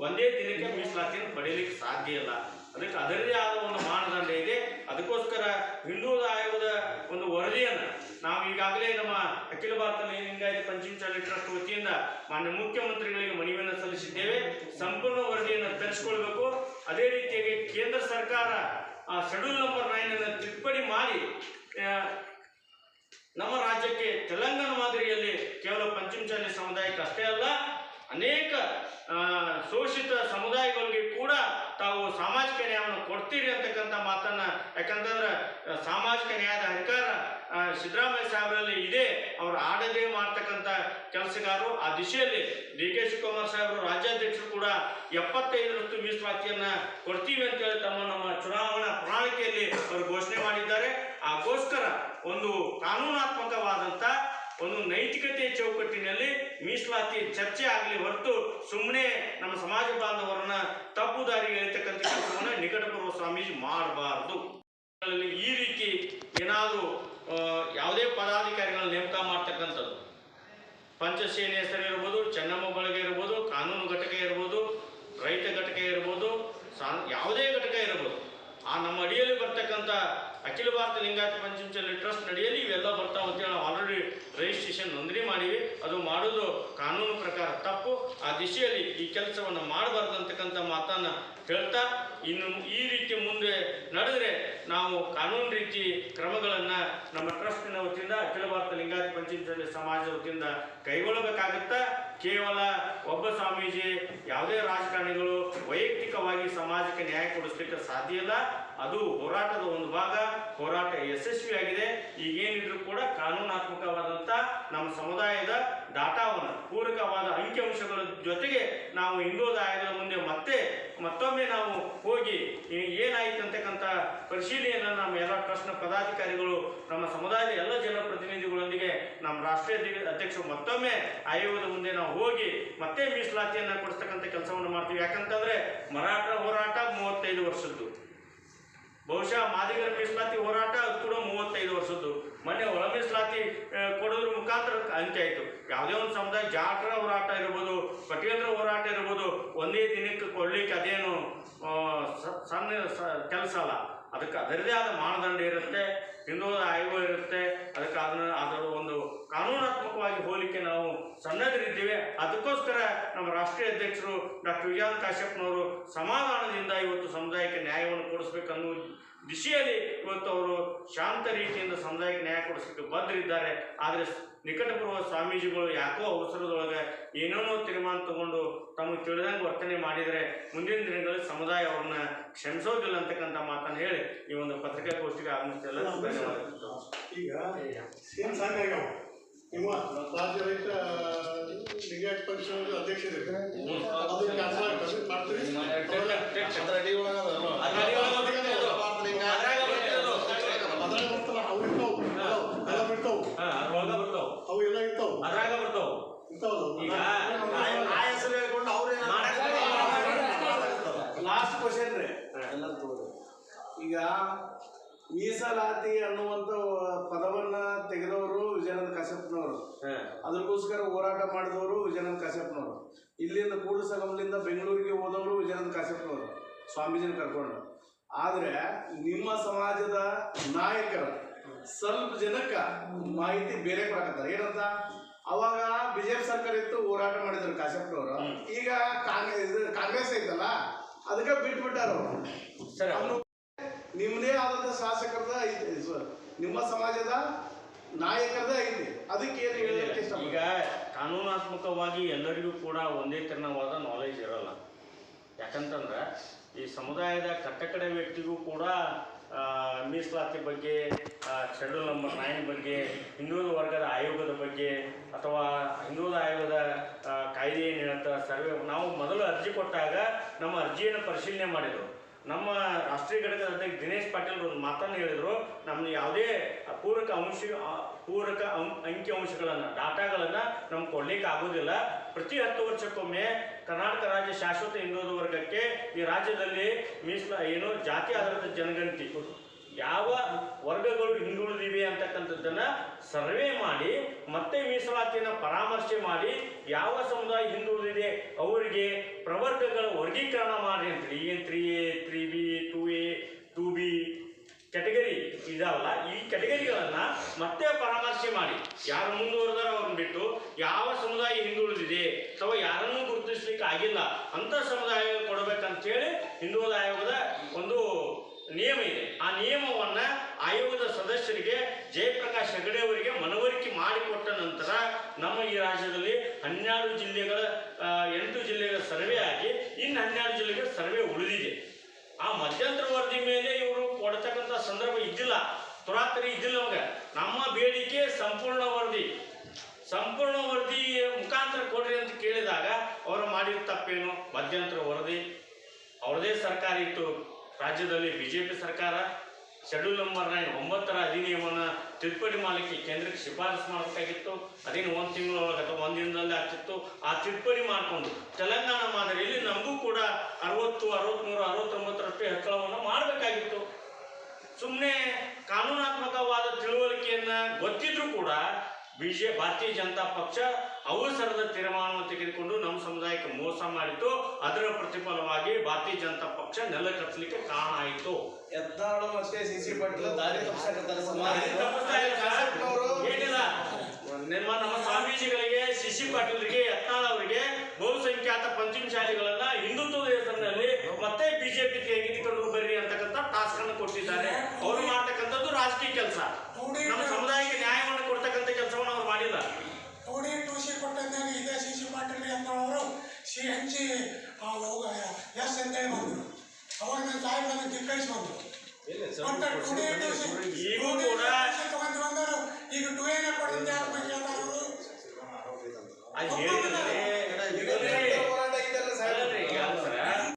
ಒಂದೇ ದಿನಕ್ಕೆ ಮೀಸಲಾತಿಯನ್ನು ಪಡೆಯಲಿಕ್ಕೆ ಸಾಧ್ಯ ಇಲ್ಲ. ಅದಕ್ಕೆ ಅದರದೇ ಆದ ಒಂದು ಮಾನದಂಡ ಇದೆ. ಅದಕ್ಕೋಸ್ಕರ ಹಿಂದೂ ಆಯೋಗದ ಒಂದು ವರದಿಯನ್ನು ನಾವು ಈಗಾಗಲೇ ನಮ್ಮ ಅಖಿಲ ಭಾರತ ಲಿಂಗಾಯತ ಪಂಚಮಸಾಲಿ ಟ್ರಸ್ಟ್ ವತಿಯಿಂದ ಮಾನ್ಯ ಮುಖ್ಯಮಂತ್ರಿಗಳಿಗೆ ಮನವಿಯನ್ನು ಸಲ್ಲಿಸಿದ್ದೇವೆ. ಸಂಪೂರ್ಣ ವರದಿಯನ್ನು ತರಿಸಿಕೊಳ್ಬೇಕು. ಅದೇ ರೀತಿಯಾಗಿ ಕೇಂದ್ರ ಸರ್ಕಾರ ಶೆಡ್ಯೂಲ್ ನಂಬರ್ 9 ಅನ್ನು ತಿದ್ದುಪಡಿ ಮಾಡಿ ನಮ್ಮ ರಾಜ್ಯಕ್ಕೆ ತೆಲಂಗಾಣ ಮಾದರಿಯಲ್ಲಿ ಕೇವಲ ಪಂಚಮಸಾಲಿ ಸಮುದಾಯಕ್ಕೆ ಅಷ್ಟೇ ಅಲ್ಲ, ಅನೇಕ ಶೋಷಿತ ಸಮುದಾಯಗಳಿಗೆ ಕೂಡ ತಾವು ಸಾಮಾಜಿಕ ನ್ಯಾಯವನ್ನು ಕೊಡ್ತೀರಿ ಅಂತಕ್ಕಂಥ ಮಾತನ್ನ, ಯಾಕಂತಂದ್ರೆ ಸಾಮಾಜಿಕ ನ್ಯಾಯದ ಅಧಿಕಾರ ಸಿದ್ದರಾಮಯ್ಯ ಸಾಹೇಬರಲ್ಲಿ ಇದೆ. ಅವರು ಆಡದೆ ಮಾಡ್ತಕ್ಕಂಥ ಕೆಲಸಗಾರರು. ಆ ದಿಶೆಯಲ್ಲಿ DK ಶಿವಕುಮಾರ್ ಸಾಹೇಬರು ರಾಜ್ಯಾಧ್ಯಕ್ಷರು ಕೂಡ 75ರಷ್ಟು ಮೀಸಲಾತಿಯನ್ನ ಕೊಡ್ತೀವಿ ಅಂತೇಳಿ ನಮ್ಮ ಚುನಾವಣಾ ಪ್ರಣಾಳಿಕೆಯಲ್ಲಿ ಅವರು ಘೋಷಣೆ ಮಾಡಿದ್ದಾರೆ. ಆಗೋಸ್ಕರ ಒಂದು ಕಾನೂನಾತ್ಮಕವಾದಂಥ ಒಂದು ನೈತಿಕತೆ ಚೌಕಟ್ಟಿನಲ್ಲಿ ಮೀಸಲಾತಿ ಚರ್ಚೆ ಆಗಲಿ ಹೊರತು ಸುಮ್ಮನೆ ನಮ್ಮ ಸಮಾಜ ಬಾಂಧವರನ್ನ ತಪ್ಪು ದಾರಿಗೆ ಎಳಿತಕ್ಕಂಥ ಕೆಲಸವನ್ನ ನಿಕಟಪೂರ್ವ ಸ್ವಾಮೀಜಿ ಮಾಡಬಾರದು. ಈ ರೀತಿ ಏನಾದರೂ ಯಾವುದೇ ಪದಾಧಿಕಾರಿಗಳನ್ನ ನೇಮಕ ಮಾಡ್ತಕ್ಕಂಥದ್ದು, ಪಂಚಸೇನೆ ಹೆಸರು ಇರ್ಬೋದು, ಚೆನ್ನಮ್ಮ ಬಳಗ ಇರ್ಬೋದು, ಕಾನೂನು ಘಟಕ ಇರ್ಬೋದು, ರೈತ ಘಟಕ ಇರ್ಬೋದು, ಯಾವುದೇ ಘಟಕ ಇರ್ಬೋದು, ಆ ನಮ್ಮ ಅಡಿಯಲ್ಲಿ ಬರ್ತಕ್ಕಂಥ ಅಖಿಲ ಭಾರತ ಲಿಂಗಾಯತ ಪಂಚಮಸಾಲಿ ಟ್ರಸ್ಟ್ ಅಡಿಯಲ್ಲಿ ಇವೆಲ್ಲ ಬರ್ತಾವ ಅಂತೇಳಿ ನಾವು ಆಲ್ರೆಡಿ ರಿಜಿಸ್ಟ್ರೇಷನ್ ನೋಂದಣಿ ಮಾಡಿವಿ. ಅದು ಮಾಡೋದು ಕಾನೂನು ಪ್ರಕಾರ ತಪ್ಪು. ಆ ದಿಶೆಯಲ್ಲಿ ಈ ಕೆಲಸವನ್ನು ಮಾಡಬಾರ್ದು ಅಂತಕ್ಕಂಥ ಮಾತನ್ನು ಹೇಳ್ತಾ, ಇನ್ನು ಈ ರೀತಿ ಮುಂದೆ ನಡೆದರೆ ನಾವು ಕಾನೂನು ರೀತಿ ಕ್ರಮಗಳನ್ನು ನಮ್ಮ ಟ್ರಸ್ಟಿನ ವತಿಯಿಂದ ಅಖಿಲ ಭಾರತ ಲಿಂಗಾಯತ ಪಂಚಮಸಾಲಿ ಸಮಾಜದ ವತಿಯಿಂದ ಕೈಗೊಳ್ಳಬೇಕಾಗುತ್ತಾ. ಕೇವಲ ಒಬ್ಬ ಸ್ವಾಮೀಜಿ, ಯಾವುದೇ ರಾಜಕಾರಣಿಗಳು ವೈಯಕ್ತಿಕವಾಗಿ ಸಮಾಜಕ್ಕೆ ನ್ಯಾಯ ಕೊಡಿಸ್ಲಿಕ್ಕೆ ಸಾಧ್ಯ ಇಲ್ಲ. ಅದು ಹೋರಾಟದ ಒಂದು ಭಾಗ. ಹೋರಾಟ ಯಶಸ್ವಿಯಾಗಿದೆ. ಈಗೇನಿದ್ರು ಕೂಡ ಕಾನೂನಾತ್ಮಕವಾದಂಥ ನಮ್ಮ ಸಮುದಾಯದ ಡಾಟಾವನ್ನು, ಪೂರಕವಾದ ಅಂಕಿಅಂಶಗಳ ಜೊತೆಗೆ ನಾವು ಹಿಂದೂ ಆಯೋಗದ ಮುಂದೆ ಮತ್ತೊಮ್ಮೆ ನಾವು ಹೋಗಿ ಏನಾಯ್ತು ಅಂತಕ್ಕಂಥ ಪರಿಶೀಲನೆಯನ್ನು ನಮ್ಮ ಎಲ್ಲ ಟ್ರಸ್ಟ್ನ ಪದಾಧಿಕಾರಿಗಳು, ನಮ್ಮ ಸಮುದಾಯದ ಎಲ್ಲ ಜನಪ್ರತಿನಿಧಿಗಳೊಂದಿಗೆ ನಮ್ಮ ರಾಷ್ಟ್ರೀಯ ಅಧ್ಯಕ್ಷರು ಮತ್ತೊಮ್ಮೆ ಆಯೋಗದ ಮುಂದೆ ನಾವು ಹೋಗಿ ಮತ್ತೆ ಮೀಸಲಾತಿಯನ್ನು ಕೊಡಿಸ್ತಕ್ಕಂಥ ಕೆಲಸವನ್ನು ಮಾಡ್ತೀವಿ. ಯಾಕಂತಂದ್ರೆ ಮರಾಠ ಹೋರಾಟ 35 ವರ್ಷದ್ದು, ಬಹುಶಃ ಮಾದಿಗರ ಮೀಸಲಾತಿ ಹೋರಾಟ ಅದು ಕೂಡ 35 ವರ್ಷದ್ದು. ಮೊನ್ನೆ ಒಳ ಮೀಸಲಾತಿ ಕೊಡೋದ್ರ ಮುಖಾಂತರ ಅಂತ್ಯ ಆಯಿತು. ಯಾವುದೇ ಒಂದು ಸಮುದಾಯ ಜಾಟರ ಹೋರಾಟ ಇರ್ಬೋದು, ಪಟೇಲರ ಹೋರಾಟ ಇರ್ಬೋದು, ಒಂದೇ ದಿನಕ್ಕೆ ಕೊಡ್ಲಿಕ್ಕೆ ಅದೇನು ಸಣ್ಣ ಕೆಲಸ ಅಲ್ಲ. ಅದಕ್ಕೆ ಅದರದೇ ಆದ ಮಾನದಂಡ ಇರುತ್ತೆ, ಹಿಂದೂ ಆಯೋಗ ಇರುತ್ತೆ. ಅದಕ್ಕೆ ಅದರ ಒಂದು ಕಾನೂನಾತ್ಮಕವಾಗಿ ಹೋಲಿಕೆ ನಾವು ಸನ್ನದ್ಧರಿದ್ದೇವೆ. ಅದಕ್ಕೋಸ್ಕರ ನಮ್ಮ ರಾಷ್ಟ್ರೀಯ ಅಧ್ಯಕ್ಷರು ಡಾಕ್ಟರ್ ವಿಜಾನ್ ಕಾಶ್ಯಪ್ನವರು ಸಮಾಧಾನದಿಂದ ಇವತ್ತು ಸಮುದಾಯಕ್ಕೆ ನ್ಯಾಯವನ್ನು ಕೊಡಿಸ್ಬೇಕನ್ನೋ ದಿಶೆಯಲ್ಲಿ ಇವತ್ತು ಅವರು ಶಾಂತ ರೀತಿಯಿಂದ ಸಮುದಾಯಕ್ಕೆ ನ್ಯಾಯ ಕೊಡಿಸಲಿಕ್ಕೆ ಬದ್ಧರಿದ್ದಾರೆ. ಆದರೆ ನಿಕಟಪೂರ್ವ ಸ್ವಾಮೀಜಿಗಳು ಯಾಕೋ ಅವಸರದೊಳಗೆ ಏನೇನೋ ತೀರ್ಮಾನ ತಗೊಂಡು ತಮಗೆ ತಿಳಿದಂಗೆ ವರ್ತನೆ ಮಾಡಿದರೆ ಮುಂದಿನ ದಿನಗಳಲ್ಲಿ ಸಮುದಾಯ ಅವ್ರನ್ನ ಕ್ಷಮಿಸೋದಿಲ್ಲ ಅಂತಕ್ಕಂಥ ಮಾತನ್ನು ಹೇಳಿ ಈ ಒಂದು ಪತ್ರಿಕಾಗೋಷ್ಠಿಗೆ ಆಗಮಿಸ್ತೆಲ್ಲ ಧನ್ಯವಾದಗಳು. ಈಗ ಸೇಮ್ ಸಾಕಾಗ್ಯಾವ. ನಿಮ್ಮ ರಾಜ್ಯ ರೈತ ಲಿಂಗಾಯತ ಪರಿಷತ್ ಅಧ್ಯಕ್ಷರಿದ್ದಾರೆ, ಅದಕ್ಕೆ ಕೆಲಸ ಮಾಡ್ತೀವಿ. ಅವು ಎಲ್ಲ ಇರ್ತಾವ, ಅದ್ರಾಗ ಬರ್ತಾವ. ಈಗ ಲಾಸ್ಟ್ ಕ್ವಶನ್ ರೀ, ಈಗ ಮೀಸಲಾತಿ ಅನ್ನುವಂಥ ಪದವನ್ನ ತೆಗೆದವರು ವಿಜಯಾನಂದ ಕಾಶ್ಯಪ್ನವರು, ಅದಕ್ಕೋಸ್ಕರ ಹೋರಾಟ ಮಾಡಿದವರು ವಿಜಯಾನಂದ ಕಾಶ್ಯಪ್ನವರು. ಇಲ್ಲಿಂದ ಕೂಡಲ ಸಂಗಮದಿಂದ ಬೆಂಗಳೂರಿಗೆ ಹೋದವರು ವಿಜಯಾನಂದ ಕಾಶ್ಯಪ್ನವರು ಸ್ವಾಮೀಜಿನ ಕರ್ಕೊಂಡು. ಆದರೆ ನಿಮ್ಮ ಸಮಾಜದ ನಾಯಕರ ಸ್ವಲ್ಪ ಜನಕ್ಕೆ ಮಾಹಿತಿ ಬೇರೆ ಕೊಡಕತ್ತಾರ ಏನಂತ ಅವಾಗ ಬಿಜೆಪಿ ಸರ್ಕಾರ ಇತ್ತು ಹೋರಾಟ ಮಾಡಿದ್ರು ಕಾಶ್ಯಪ್ರವರು ಈಗ ಕಾಂಗ್ರೆಸ್ ಐತಲ್ಲ ಅದಕ್ಕೆ ಬಿಟ್ಬಿಟ್ಟಾರ ಸರ್ ನಿಮ್ಮದೇ ಆದಂತ ಶಾಸಕರದ ಐತಿ ನಿಮ್ಮ ಸಮಾಜದ ನಾಯಕರದ ಐತಿ ಅದಕ್ಕೆ ಏನು ಹೇಳಲಿಕ್ಕೆ ಇಷ್ಟ ಈಗ ಕಾನೂನಾತ್ಮಕವಾಗಿ ಎಲ್ಲರಿಗೂ ಕೂಡ ಒಂದೇ ತೆರನಾದ ನಾಲೆಜ್ ಇರಲ್ಲ. ಯಾಕಂತಂದ್ರೆ ಈ ಸಮುದಾಯದ ಕಟ್ಟಕಡೆ ವ್ಯಕ್ತಿಗೂ ಕೂಡ ಮೀಸಲಾತಿ ಬಗ್ಗೆ, ಶೆಡ್ಯೂಲ್ ನಂಬರ್ 9 ಬಗ್ಗೆ, ಹಿಂದುಳಿದ ವರ್ಗದ ಆಯೋಗದ ಬಗ್ಗೆ ಅಥವಾ ಹಿಂದುಳಿದ ಆಯೋಗದ ಕಾಯ್ದೆ ಏನು ಹೇಳುತ್ತೆ ಸರ್ವೆ, ನಾವು ಮೊದಲು ಅರ್ಜಿ ಕೊಟ್ಟಾಗ ನಮ್ಮ ಅರ್ಜಿಯನ್ನು ಪರಿಶೀಲನೆ ಮಾಡಿದರು. ನಮ್ಮ ರಾಷ್ಟ್ರೀಯ ಘಟಕದ ಅಧ್ಯಕ್ಷ ದಿನೇಶ್ ಪಾಟೀಲ್ ಒಂದು ಮಾತನ್ನು ಹೇಳಿದರು, ನಮ್ಗೆ ಯಾವುದೇ ಪೂರಕ ಅಂಕಿ ಅಂಶಗಳನ್ನು ಡಾಟಾಗಳನ್ನು ನಮ್ಗೆ ಕೊಡ್ಲಿಕ್ಕೆ ಆಗೋದಿಲ್ಲ. ಪ್ರತಿ 10 ವರ್ಷಕ್ಕೊಮ್ಮೆ ಕರ್ನಾಟಕ ರಾಜ್ಯ ಶಾಶ್ವತ ಹಿಂದುಳಿದ ವರ್ಗಕ್ಕೆ ಈ ರಾಜ್ಯದಲ್ಲಿ ಜಾತಿ ಆಧಾರಿತ ಜನಗಣತಿ ಯಾವ ವರ್ಗಗಳು ಹಿಂದುಳಿದಿವೆ ಅಂತಕ್ಕಂಥದ್ದನ್ನು ಸರ್ವೆ ಮಾಡಿ ಮತ್ತೆ ಮೀಸಲಾತಿಯನ್ನು ಪರಾಮರ್ಶೆ ಮಾಡಿ ಯಾವ ಸಮುದಾಯ ಹಿಂದುಳಿದಿದೆ ಅವರಿಗೆ ಪ್ರವರ್ಗಗಳ ವರ್ಗೀಕರಣ ಮಾಡಿ ಅಂತೇಳಿ ಏನು 3A 3B 2A 2B category ಇದಾವಲ್ಲ, ಈ ಕ್ಯಾಟಗರಿಗಳನ್ನು ಮತ್ತೆ ಪರಾಮರ್ಶೆ ಮಾಡಿ ಯಾರು ಮುಂದುವರೆದಾರ ಅವ್ರನ್ನ ಬಿಟ್ಟು ಯಾವ ಸಮುದಾಯ ಹಿಂದುಳಿದಿದೆ ಅಥವಾ ಯಾರನ್ನೂ ಗುರುತಿಸ್ಲಿಕ್ಕೆ ಆಗಿಲ್ಲ ಅಂತ ಸಮುದಾಯ ಕೊಡಬೇಕಂತೇಳಿ ಹಿಂದುಳಿದ ಆಯೋಗದ ಒಂದು ನಿಯಮ ಇದೆ. ಆ ನಿಯಮವನ್ನು ಆಯೋಗದ ಸದಸ್ಯರಿಗೆ ಜಯಪ್ರಕಾಶ್ ಹೆಗಡೆ ಅವರಿಗೆ ಮನವರಿಕೆ ಮಾಡಿಕೊಟ್ಟ ನಂತರ ನಮ್ಮ ಈ ರಾಜ್ಯದಲ್ಲಿ 12 ಜಿಲ್ಲೆಗಳ 8 ಜಿಲ್ಲೆಗಳ ಸರ್ವೆ ಆಗಿ ಇನ್ನು 12 ಜಿಲ್ಲೆಗಳ ಸರ್ವೆ ಉಳಿದಿದೆ. ಆ ಮಧ್ಯಂತರ ವರದಿ ಮೇಲೆ ಇವರು ಕೊಡ್ತಕ್ಕಂಥ ಸಂದರ್ಭ ಇದ್ದಿಲ್ಲ, ತುರಾತರಿ ಇದ್ದಿಲ್ಲ. ನಮಗೆ ನಮ್ಮ ಬೇಡಿಕೆ ಸಂಪೂರ್ಣ ವರದಿ ಮುಖಾಂತರ ಕೊಡ್ರಿ ಅಂತ ಕೇಳಿದಾಗ ಅವರು ಮಾಡಿದ ತಪ್ಪೇನು? ಮಧ್ಯಂತರ ವರದಿ ಅವ್ರದೇ ಸರ್ಕಾರ ಇತ್ತು ರಾಜ್ಯದಲ್ಲಿ, ಬಿಜೆಪಿ ಸರ್ಕಾರ. ಶೆಡ್ಯೂಲ್ ನಂಬರ್ 9 ಅಧಿನಿಯಮನ ತಿದ್ದುಪಡಿ ಮಾಡಲಿಕ್ಕೆ ಕೇಂದ್ರಕ್ಕೆ ಶಿಫಾರಸು ಮಾಡಬೇಕಾಗಿತ್ತು. ಅದೇನು 1 ತಿಂಗಳೊಳಗೆ ಅಥವಾ 1 ದಿನದಲ್ಲಿ ಆಗ್ತಿತ್ತು. ಆ ತಿದ್ದುಪಡಿ ಮಾಡಿಕೊಂಡು ತೆಲಂಗಾಣ ಮಾದರಿಯಲ್ಲಿ ನಮಗೂ ಕೂಡ 60, 63, 69ರಷ್ಟು ಹೆಚ್ಚಳವನ್ನು ಮಾಡಬೇಕಾಗಿತ್ತು. ಸುಮ್ಮನೆ ಕಾನೂನಾತ್ಮಕವಾದ ತಿಳುವಳಿಕೆಯನ್ನು ಗೊತ್ತಿದ್ರೂ ಕೂಡ ಭಾರತೀಯ ಜನತಾ ಪಕ್ಷ ಅವಸರದ ತೀರ್ಮಾನವನ್ನು ತೆಗೆದುಕೊಂಡು ನಮ್ಮ ಸಮುದಾಯಕ್ಕೆ ಮೋಸ ಮಾಡಿತ್ತು. ಅದರ ಪ್ರತಿಫಲವಾಗಿ ಭಾರತೀಯ ಜನತಾ ಪಕ್ಷ ನೆಲ ಕಚ್ಚಲಿಕ್ಕೆ ಕಾರಣ ಆಯಿತು. CC ಪಾಟೀಲ್ ದಾರಿ ಏನಿಲ್ಲ, ನಮ್ಮ ಸ್ವಾಮೀಜಿಗಳಿಗೆ, CC ಪಾಟೀಲ್ರಿಗೆ, ಯತ್ನಾಳ್ ಅವರಿಗೆ ಬಹುಸಂಖ್ಯಾತ ಪಂಚಮ ಶಾಲೆಗಳನ್ನ ಹಿಂದುತ್ವದ ಹೆಸರಿನಲ್ಲಿ ಮತ್ತೆ ಬಿಜೆಪಿ ತೆಗೆದುಕೊಂಡು ಬರ್ರಿ ಅಂತಕ್ಕಂಥ ಟಾಸ್ಕ್ ಅನ್ನು ಕೊಟ್ಟಿದ್ದಾರೆ. ಅವರು ಮಾಡ್ತಕ್ಕಂಥದ್ದು ರಾಜಕೀಯ ಕೆಲಸ. ನಮ್ಮ ಸಮುದಾಯಕ್ಕೆ ನ್ಯಾಯವನ್ನು ಕೊಡ್ತಕ್ಕಂಥ ಕೆಲಸವನ್ನು ಅವ್ರು ಮಾಡಿಲ್ಲ. ಟೂಸಿ ಕೊಟ್ಟಂದಾಗ ಇದೇ CC ಪಾಟೀಲ್ ಅಂತವರು ಹಂಚಿ ಎಸ್ ಅಂತೇಳಿ ಬಂದರು. ಅವಾಗ ನನ್ನ ಸಾಹೇಬರನ್ನು ಧಿಕ್ಕರಿಸಿ ಬಂದರು. ಅದು ಹೇಳಿದ್ರೆ